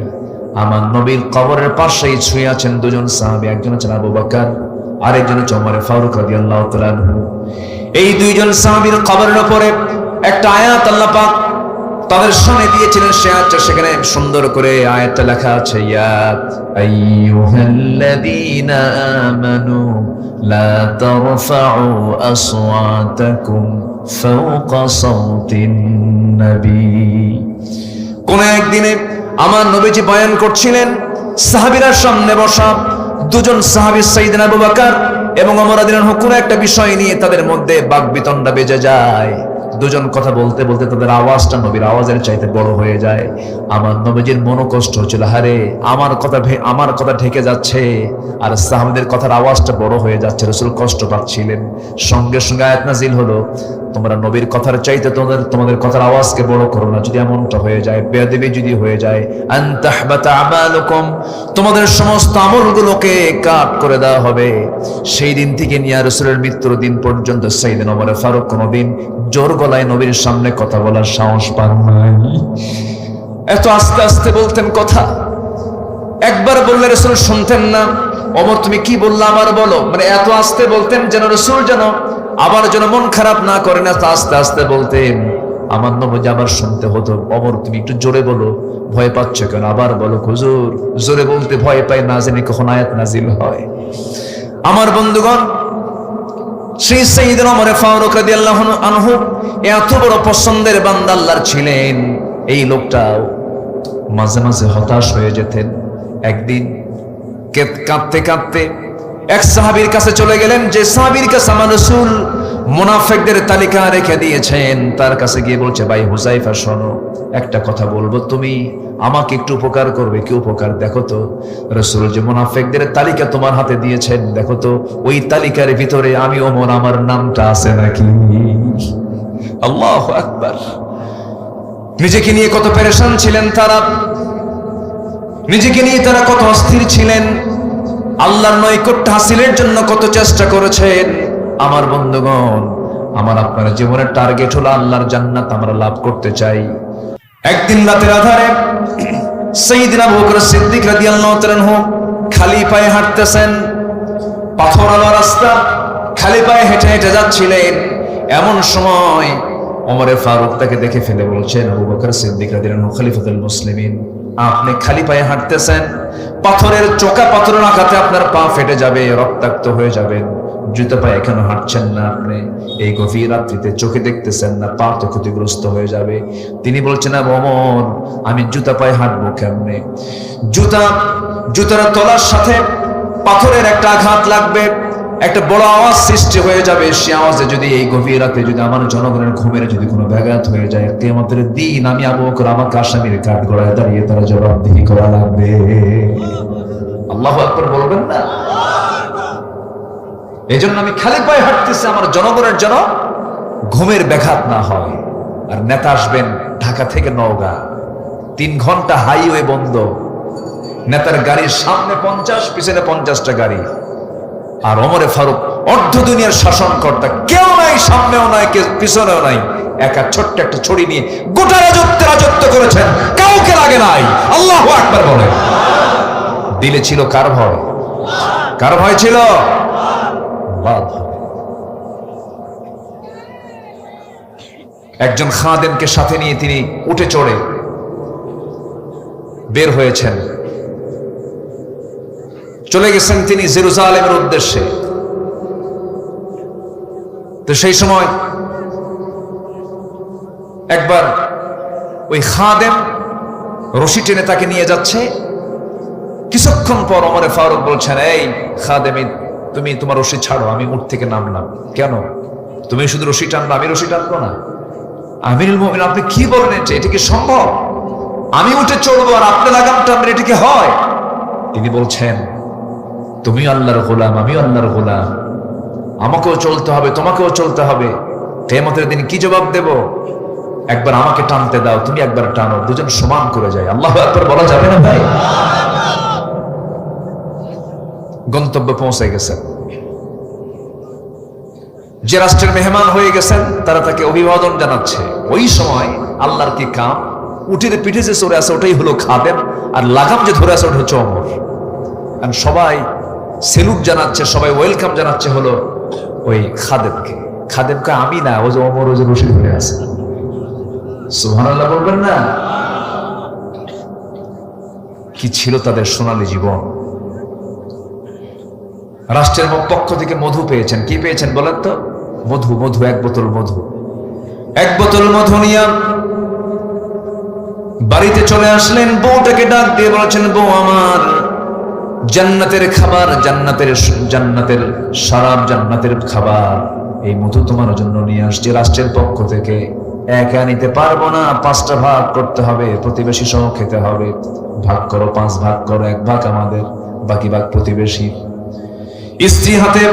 আমার নবীর কবরের পাশেই শুয়ে আছেন দুজন সাহাবী, একজন আছেন আবু বকর, আরেকজন হচ্ছে ওমর ফারুক রাদিয়াল্লাহু তাআলা আনহু। এই দুইজন সাহাবীর কবরের উপরে একটা আয়াত আল্লাহ পাক তাদের সামনে দিয়েছিলেন। সে আয়াতটা সেখানে সুন্দর করে আয়াতটা লেখা আছে, ইয়া আইয়ুহাল্লাযীনা আমানু লা তারফাউ আসওয়াতাকুম ফাওকা সাওতিন নবী। কোন একদিনে আমার নবীজি বয়ান করছিলেন, সাহাবীরা সামনে বসা, দুজন সাহাবী সাইয়েদনা আবু বকর এবং ওমর রাদিয়াল্লাহু আনহু কোন একটা বিষয় নিয়ে তাদের মধ্যে বাকবিতণ্ডা বেজে যায়। দুজন কথা বলতে বলতে তাদের আওয়াজটা নবীর আওয়াজের চাইতে বড় হয়ে যায়। আমার নবীজির মনে কষ্ট হচ্ছিল, হারে আমার কথা ঢেকে যাচ্ছে আর সাহাবীদের কথার আওয়াজটা বড় হয়ে যাচ্ছে। রাসূল কষ্ট পাচ্ছিলেন। সঙ্গে সঙ্গে আয়াত নাযিল হলো, তোমরা নবীর কথার চাইতে তোমাদের কথার আওয়াজকে বড় করো না। যদি এমনটা হয়ে যায়, বেয়াদবি যদি হয়ে যায়, আন তাহবাতা আমালুকুম, তোমাদের সমস্ত আমলগুলোকে কাট করে দেওয়া হবে। সেই দিন থেকে নিয়ে রাসূলের মৃত্যুর দিন পর্যন্ত সাইয়েদনা ওমর ফারুক কোনদিন জোর গলায় নবীর সামনে কথা বলার সাহস পান নাই। এত আস্তে আস্তে বলতেন কথা, একবার বললে রাসূল শুনতেন না। ওমর তুমি কি বললা আবার বলো, মানে এত আস্তে বলতেন যেন রাসূল যেন আবার যেন মন খারাপ না করেন। এত আস্তে আস্তে বলতেন, আমার নবী আবার শুনতে হতো, ওমর তুমি একটু জোরে বলো, ভয় পাচ্ছ কেন? আবার বলো। হুজুর জোরে বলতে ভয় পাই, না জানি কখন আয়াত নাজিল হয়। আমার বন্ধুগণ, সেই সাইয়েদনা ওমর ফারুক রাদিয়াল্লাহু আনহু এত বড় পছন্দের বান্দা আল্লাহর ছিলেন। এই লোকটাও মাঝে মাঝে হতাশ হয়ে যেতেন। একদিন কাঁদতে কাঁদতে এক সাহাবীর কাছে চলে গেলেন, যে সাহাবীর কাছে আমার রাসূল মুনাফিকদের তালিকা রেখে দিয়েছেন। তার কাছে গিয়ে বলছে, ভাই হুযায়ফা শোনো, একটা কথা বলবো, তুমি আমাকে একটু উপকার করবে। কি উপকার? দেখো তো রাসূল যে মুনাফিকদের তালিকা তোমার হাতে দিয়েছেন, দেখো তো ওই তালিকার ভিতরে আমি ওমর আমার নামটা আছে নাকি? আল্লাহু আকবার। নিজেকে নিয়ে কত পেরেশান ছিলেন তারা। নিজেকে নিয়ে তারা কত অস্থির ছিলেন, আল্লাহর নৈকট্য হাসিলের জন্য কত চেষ্টা করেছেন। আমার বন্ধুগণ, আমার আপনার জীবনের টার্গেট হলো আল্লাহর জান্নাত আমরা লাভ করতে চাই। একদিন রাতের আধারে সাইয়্যিদনা আবু বকর সিদ্দিক রাদিয়াল্লাহু তাআলা আনহু খালি পায়ে হাঁটতেছেন, পাথরওয়ালা রাস্তা, খালি পায়ে হেঁটে হেঁটে যাচ্ছিলেন। এমন সময় ওমরে ফারুক তাকে দেখে ফেলে বলছেন, আবু বকর সিদ্দিক রাদিয়াল্লাহু আনহু খলিফাতুল মুসলিমিন, আপনি খালি পায়ে হাঁটতেছেন, পাথরের চোকা পাথরের আঘাতে আপনার পা ফেটে যাবে, রক্তাক্ত হয়ে যাবেন, জুতো পায়ে কেন হাঁটছেন না? আপনি এই গভীর রাত্রিতে চোখে দেখতেছেন না, পা তো ক্ষতিগ্রস্ত হয়ে যাবে। তিনি বলছেন, ওমর, আমি জুতা পায়ে হাঁটবো কেমনে? জুতার তলার সাথে পাথরের একটা আঘাত লাগবে, একটা বড় আওয়াজ সৃষ্টি হয়ে যাবে। সে আওয়াজে যদি এই গভীর রাতে যদি আমার জনগণের ঘুমের যদি কোনো ব্যাঘাত হয়ে যায়, কিয়ামতের দিন আমি আবু বকর আমাকে আসামির কাঠগড়ায় দাঁড়িয়ে তারা জবাবদিহি করা লাগবে। আল্লাহু আকবার বলবেন না? এই জন্য আমি খালি পায়ে হাঁটতেছি, আমার জনগণের যেন ঘুমের ব্যাঘাত না হয়। আর নেতা আসবেন ঢাকা থেকে নওগাঁ, 3 ঘন্টা হাইওয়ে বন্ধ, নেতার গাড়ির সামনে 50, পিছনে 50টা গাড়ি। আর ওমরে ফারুক অর্ধ দুনিয়ার শাসনকর্তা, কেউ নাই, সামনেও নাই, পিছনেও নাই, একা ছোট্ট একটা ছড়ি নিয়ে গোটা রাজত্ব করেছেন, কাউকে লাগে নাই। আল্লাহু আকবার বলে। দিলে ছিল কার ভয়? কার ভয় ছিল? একজন খাদেমকে সাথে নিয়ে তিনি উঠে চড়ে বের হয়েছেন, চলে গেছেন তিনি জেরুজালেমের উদ্দেশ্যে। তো সেই সময় একবার ওই খাদেম রশি টেনে তাকে নিয়ে যাচ্ছে। কিছুক্ষণ পর ওমরে ফারুক বলছেন, এই খাদেমি, তুমি তোমার রশি ছাড়ো, আমি উঠ থেকে নামলাম। কেন? তুমি শুধু রশি টানবো, আমি রশি টানবো না? আমিরুল মুমিনিন, আপনি কি বলেন? এটা কি সম্ভব? আমি উঠে চড়বো আর আপনি লাগাম টানবেন, এটা কি হয়? তিনি বলছেন, তুমি আল্লাহর গোলাম, আমিও আল্লাহর গোলাম, আমাকেও চলতে হবে, তোমাকেও চলতে হবে। কিয়ামতের দিন কি জবাব দেব? একবার আমাকে টানতে দাও, তুমি একবার টানো, দুজন সমান করে যায়। আল্লাহু আকবার বলা যাবে না ভাই? গন্তব্যে পৌঁছে গেছেন। যে রাষ্ট্রের মেহমান হয়ে গেছেন তারা তাকে অভিবাদন জানাচ্ছে। ওই সময় আল্লাহর কি কাম, উটের পিঠে যে চড়ে আছে ওটাই হলো খাদেম, আর লাগাম যে ধরে আছে ওটা হচ্ছে ওমর। আর সবাই সেলুট জানাচ্ছে, সবাই ওয়েলকাম জানাচ্ছে হলো ওই খাদেমকে। খাদেমকে আমি না, ও যে ওমর, ও যে রশি ধরে আছে। সুবহানাল্লাহ বলবেন না? কি ছিল তাদের সোনালী জীবন। রাষ্ট্রের পক্ষ থেকে মধু পেয়েছেন। কি পেয়েছেন বলেন তো? মধু। 1 বোতল মধু। 1 বোতল মধু নিয়ে বাড়িতে চলে আসলেন। বউটাকে ডাক দিয়ে বলেছেন, বউ আমার, জান্নাতের খাবার, জান্নাতের শরাব, জান্নাতের খাবার, এই মধু তোমার জন্য নিয়ে আসছে রাষ্ট্রের পক্ষ থেকে। একা নিতে পারবো না, 5টা ভাগ করতে হবে, প্রতিবেশী সহ খেতে হবে। ভাগ করো, 5 ভাগ করো, 1 ভাগ আমাদের, বাকি ভাগ প্রতিবেশী। স্ত্রী হাতে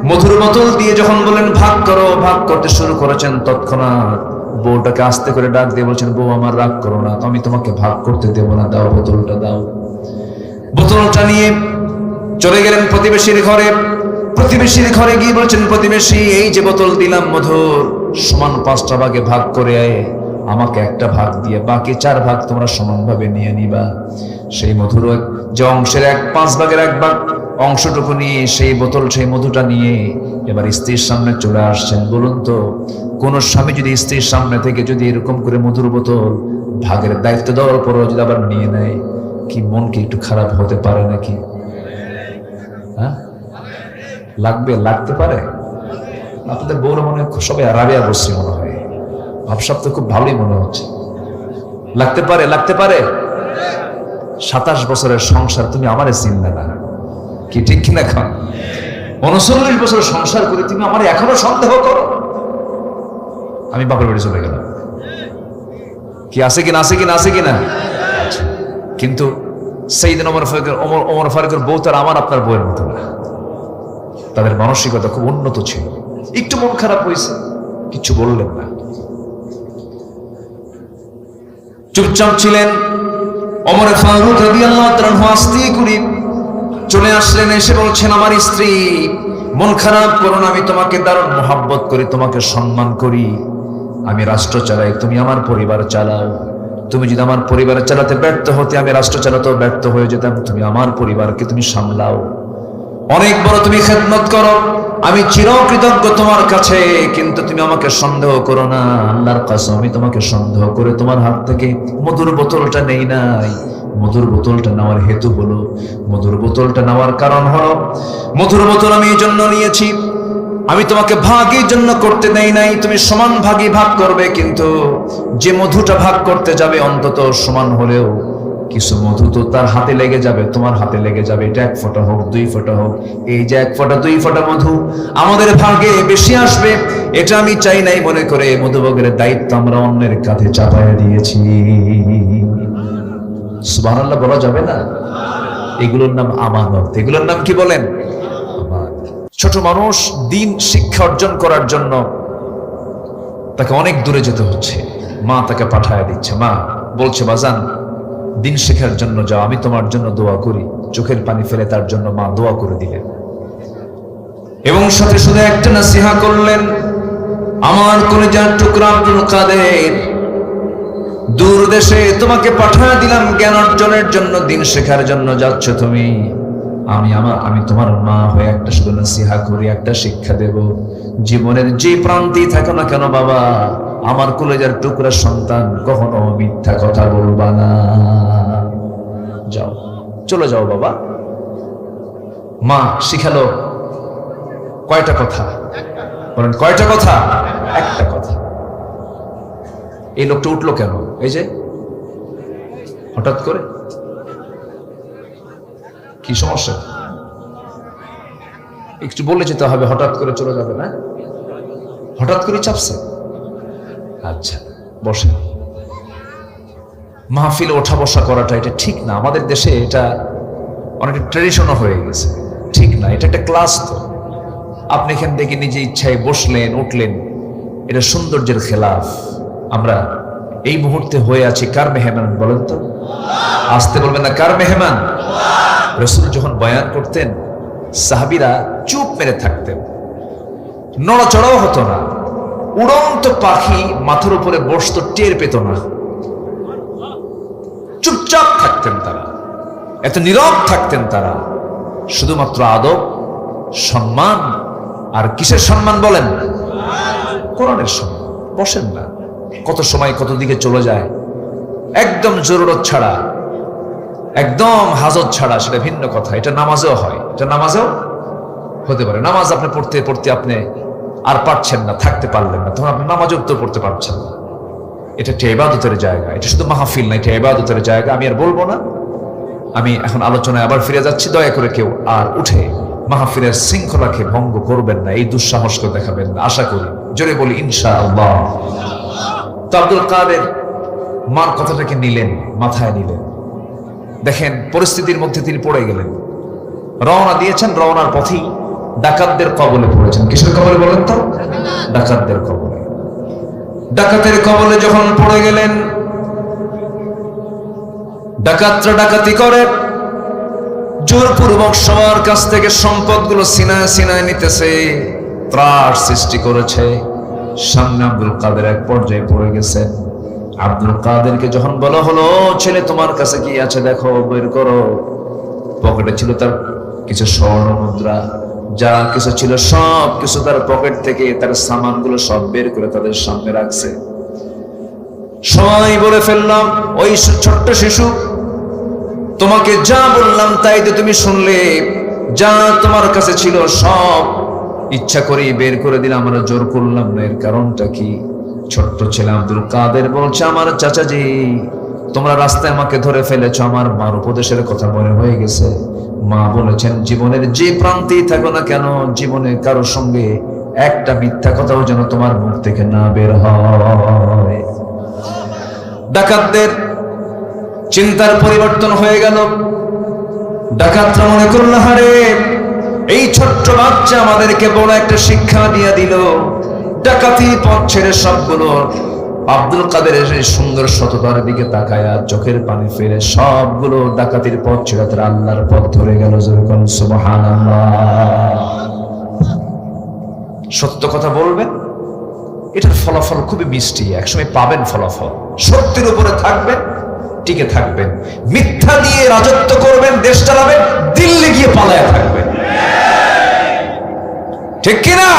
মধুর বোতল দিয়ে যখন বলেন ভাগ করো, ভাগ করতে শুরু করেছেন, তৎক্ষণাৎ বউটাকে আস্তে করে ডাক দিয়ে বলছেন, বউ আমার, রাগ করো না, আমি তোমাকে ভাগ করতে দেবো না, দাও বোতলটা দাও। বোতলটা নিয়ে চলে গেলেন প্রতিবেশীর ঘরে। প্রতিবেশীর ঘরে গিয়ে বলছেন, প্রতিবেশী, এই যে বোতল দিলাম মধুর, সমান 5টা ভাগে ভাগ করে আমাকে 1টা ভাগ দিয়ে বাকি 4 ভাগ তোমরা সমানভাবে নিয়ে নিবা। সেই মধুর যে অংশের 5 ভাগের 1 ভাগ অংশটুকু নিয়ে সেই বোতল, সেই মধুটা নিয়ে এবার স্ত্রীর সামনে চলে আসছেন। বলুন তো, কোন স্বামী যদি স্ত্রীর সামনে থেকে যদি এরকম করে মধুর বোতল ভাগের দায়িত্ব দেওয়ার পরও যদি আবার নিয়ে নেয়, কি মন কি একটু খারাপ হতে পারে নাকি? হ্যাঁ, লাগতে পারে। আপনাদের বউরা মনে হয় সবাই রাবিয়া বসছে মনে হয়, ভাবসাব তো খুব ভালোই মনে হচ্ছে। লাগতে পারে। 27 বছরের সংসার, তুমি আমারে চিনলে না, কি ঠিক কিনা? খান 39 বছর সংসার করে তুমি আমার এখনো সন্দেহ করো। আমি বাপের বাড়ি চলে গেলাম, কি আছে কিনা। কিন্তু সাইয়েদনা ওমর ফারুকের বউ তার আমার আপনার বউয়ের মতো না। তাদের মানসিকতা খুব উন্নত ছিল। একটু মন খারাপ হয়েছে, কিছু বললেন না, চুপচাপ ছিলেন। ওমর ফারুক রাদিয়াল্লাহু তাআলা আস্তে করে চলে আসলেন, এসে বলছেন, আমার স্ত্রী, মন খারাপ করো না, আমি তোমাকে দারুণ মহব্বত করি, তোমাকে সম্মান করি, আমি রাষ্ট্র চালাই, তুমি আমার পরিবার চালাও। তুমি যদি আমার পরিবার চালাতে ব্যর্থ হতে, আমি রাষ্ট্র চালাতেও ব্যর্থ হয়ে যেতাম, তুমি আমার পরিবারকে তুমি সামলাও, অনেক বড় তুমি খেদমত করো, আমি চিরকৃতজ্ঞ তোমার কাছে, কিন্তু তুমি আমাকে সন্দেহ করো না, আল্লাহর কসম আমি তোমাকে সন্দেহ করে তোমার হাত থেকে মধুর বোতলটা নেই নাই। মধুর বোতলটা নেওয়ার হেতু হলো, মধুর বোতলটা নেওয়ার কারণ হলো, মধুর বোতল আমি এই জন্য নিয়েছি, আমি তোমাকে ভাগের জন্য করতে দেই নাই, তুমি সমান ভাগে ভাগ করবে, কিন্তু যে মধুটা ভাগ করতে যাবে অন্তত সমান হলেও কিছু মধু তো তার হাতে লেগে যাবে, তোমার হাতে লেগে যাবে, এটা 1 ফোঁটা হোক 2 ফোঁটা হোক, এই যে 1 ফোঁটা 2 ফোঁটা মধু আমাদের ভাগে বেশি আসবে, এটা আমি চাই নাই মনে করে মধুভোগের দায়িত্ব আমরা অন্যের কাঁধে চাপাইয়া দিয়েছি। সুবহানাল্লাহ বলা যাবে না? এগুলোর নাম আমানত। এগুলোর নাম কি বলেন? ছোট মানুষ দিন শিক্ষা অর্জন করার জন্য তাকে অনেক দূরে যেতে হচ্ছে, মা তাকে পাঠায় দিচ্ছে, মা বলছে, বাজান দিন শেখার জন্য যাও, আমি তোমার জন্য দোয়া করি, চোখের পানি ফেলে তার জন্য মা দোয়া করে দিলেন, এবং সাথে সাথে একটা নসিহা করলেন, আমার কলিজার টুকরা আব্দুল কাদের, দূর দেশে তোমাকে পাঠায় দিলাম জ্ঞান অর্জনের জন্য, দিন শেখার জন্য যাচ্ছ তুমি, আমি তোমার মা হয়ে একটা শুধু নসিহা করি, একটা শিক্ষা দেব, জীবনের যে প্রান্তেই থাকো না কেন বাবা, আমার কলেজের টুকরা সন্তান, কখনো মিথ্যা কথা বলবা না, যাও চলে যাও বাবা। মা শিখালো কয়টা কথা? বলেন কয়টা কথা? একটা কথা। এই লোকটা উঠলো কেন? এই যে হঠাৎ করে কি সমস্যা? একটু বলে যেতে হবে, হঠাৎ করে চলে যাবে না, হঠাৎ করে চাপছে। আচ্ছা বসে। মাহফিলে ওঠা বসা করাটা এটা ঠিক না, আমাদের দেশে এটা অনেক ট্রেডিশনও হয়ে গেছে, ঠিক না, এটা একটা ক্লাস। তো আপনি এখান থেকে নিজে ইচ্ছায় বসলেন উঠলেন, এটা সৌন্দর্যের খেলাফ। আমরা এই মুহূর্তে হয়ে আছি কার মেহমান বলেন তো? আসতে বলবেন না, কার মেহমান? রাসূল যখন বয়ান করতেন সাহাবীরা চুপ মেরে থাকতেন, নড়াচড়াও হতো না, উড়ন্ত পাখি মাথার উপরে বসতো টের পেত না, চুপচাপ থাকতেন তারা, এত নীরব থাকতেন তারা, শুধুমাত্র আদব সম্মান। আর কিসের সম্মান বলেন? কোরআনের সম্মান। বসেন না, কত সময় কত দিকে চলে যায়, একদম জরুরত ছাড়া, একদম হাজত ছাড়া, সেটা ভিন্ন কথা, এটা নামাজেও হয়, এটা নামাজেও হতে পারে। নামাজ আপনি পড়তে পড়তে আপনি আর পারছেন না, থাকতে পারলেন না, তখন আপনি নামাজও তো পড়তে পারছেন না, এটা একটা ইবাদতের জায়গা, এটা শুধু মাহফিল না, এটা ইবাদতের জায়গা। আমি আর বলবো না, আমি এখন আলোচনায় আবার ফিরে যাচ্ছি, দয়া করে কেউ আর উঠে মাহফিলের শৃঙ্খলাকে ভঙ্গ করবেন না, এই দুঃসাহসকে দেখাবেন না, আশা করি, জোরে বলি ইনশাআল্লাহ। তো আব্দুল কাদের মার কথাটাকে নিলেন, মাথায় নিলেন, দেখেন পরিস্থিতির মধ্যে তিনি পড়ে গেলেন, রওনা দিয়েছেন, রওনার পথেই ডাকাতদের কবলে পড়েছেন। কিসের কবলে বলেন তো? ডাকাতদের কবলে। ডাকাতের কবলে যখন পড়ে গেলেন, ডাকাতরা ডাকাতি করে, জোরপূর্বক সবার কাছ থেকে সম্পদগুলো সিনায় সিনায় নিতেছে, ত্রাস সৃষ্টি করেছে। সামনে আব্দুল কাদের এক পর্যায়ে পড়ে গেছে। আব্দুল কাদেরকে যখন বলা হলো, ছেলে তোমার কাছে কি আছে দেখো, বের করো। পকেটে ছিল তার কিছু স্বর্ণ মুদ্রা, যা কিছু ছিল সব কিছু তার পকেট থেকে তার সামানগুলো সব বের করে তাদের সামনে রাখছে। সবাই বলে ফেললাম, ওই ছোট্ট শিশু, তোমাকে যা বললাম তাই তো তুমি শুনলে, যা তোমার কাছে ছিল সব ইচ্ছা করে বের করে দিলাম, আমরা জোর করলাম না, এর কারণটা কি? ছোট্ট ছেলে আব্দুল কাদের বলছে, আমার চাচাজি, তোমরা রাস্তায় আমাকে ধরে ফেলেছ, আমার মার উপদেশের কথা মনে হয়ে গেছে। মা বলেছেন, জীবনের যে প্রান্তেই থাকো না কেন, জীবনে কারোর সঙ্গে একটা মিথ্যা কথাও যেন তোমার মুখ থেকে না বের হয়। ডাকাতদের চিন্তার পরিবর্তন হয়ে গেল। ডাকাতরা মনে করল, হারে এই ছোট্ট বাচ্চা আমাদেরকে বড় একটা শিক্ষা দিয়ে দিল। ডাকাতি পথ ছেড়ে সবগুলো আব্দুল কাদের এসে সুন্দর সততার দিকে তাকায়া চোখের পানি ফেলে সবগুলো ডাকাতির পথ ছেড়ে তারা আল্লাহর পথ ধরে গেল। যেরকম সুবহানাল্লাহ। সত্য কথা বলবেন, এটার ফলাফল খুবই মিষ্টি, একসময় পাবেন ফলাফল। সত্যের উপরে থাকবেন, টিকে থাকবেন। মিথ্যা দিয়ে রাজত্ব করবেন, দেশ চালাবেন, দিল্লি গিয়ে পালায়া থাকবেন। ঠিক কিনা?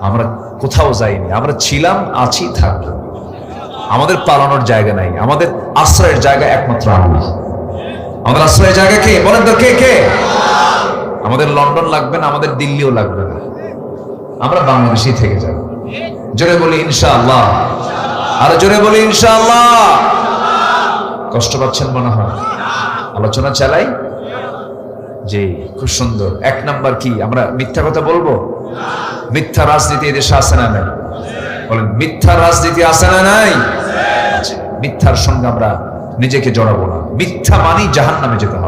আমরা কোথাও যাইনি, আমরা ছিলাম, আছি, থাকবো। আমাদের পালানোর জায়গা নাই, আমাদের আশ্রয়ের জায়গা একমাত্র আল্লাহ। আমাদের আশ্রয়ের জায়গা কে বলেন তো? কে কে? আমাদের লন্ডন লাগবে না, আমাদের দিল্লিও লাগবে না, আমরা বাংলাদেশেই থেকে যাব। জোরে বলি ইনশাআল্লাহ। আর জোরে বলি ইনশাআল্লাহ। কষ্ট পাচ্ছেন মনে হয়? আলোচনা চালাই। জি, খুব সুন্দর। এক নাম্বার কি? আমরা মিথ্যা কথা বলবো? মিথ্যা রাজনীতি এদেশে আছে না নাই? বলেন, মিথ্যা রাজনীতি আছে না নাই? মিথ্যার সঙ্গে আমরা নিজেকে জড়াবো না। মিথ্যা মানি জাহান্নামে যেতে হবে।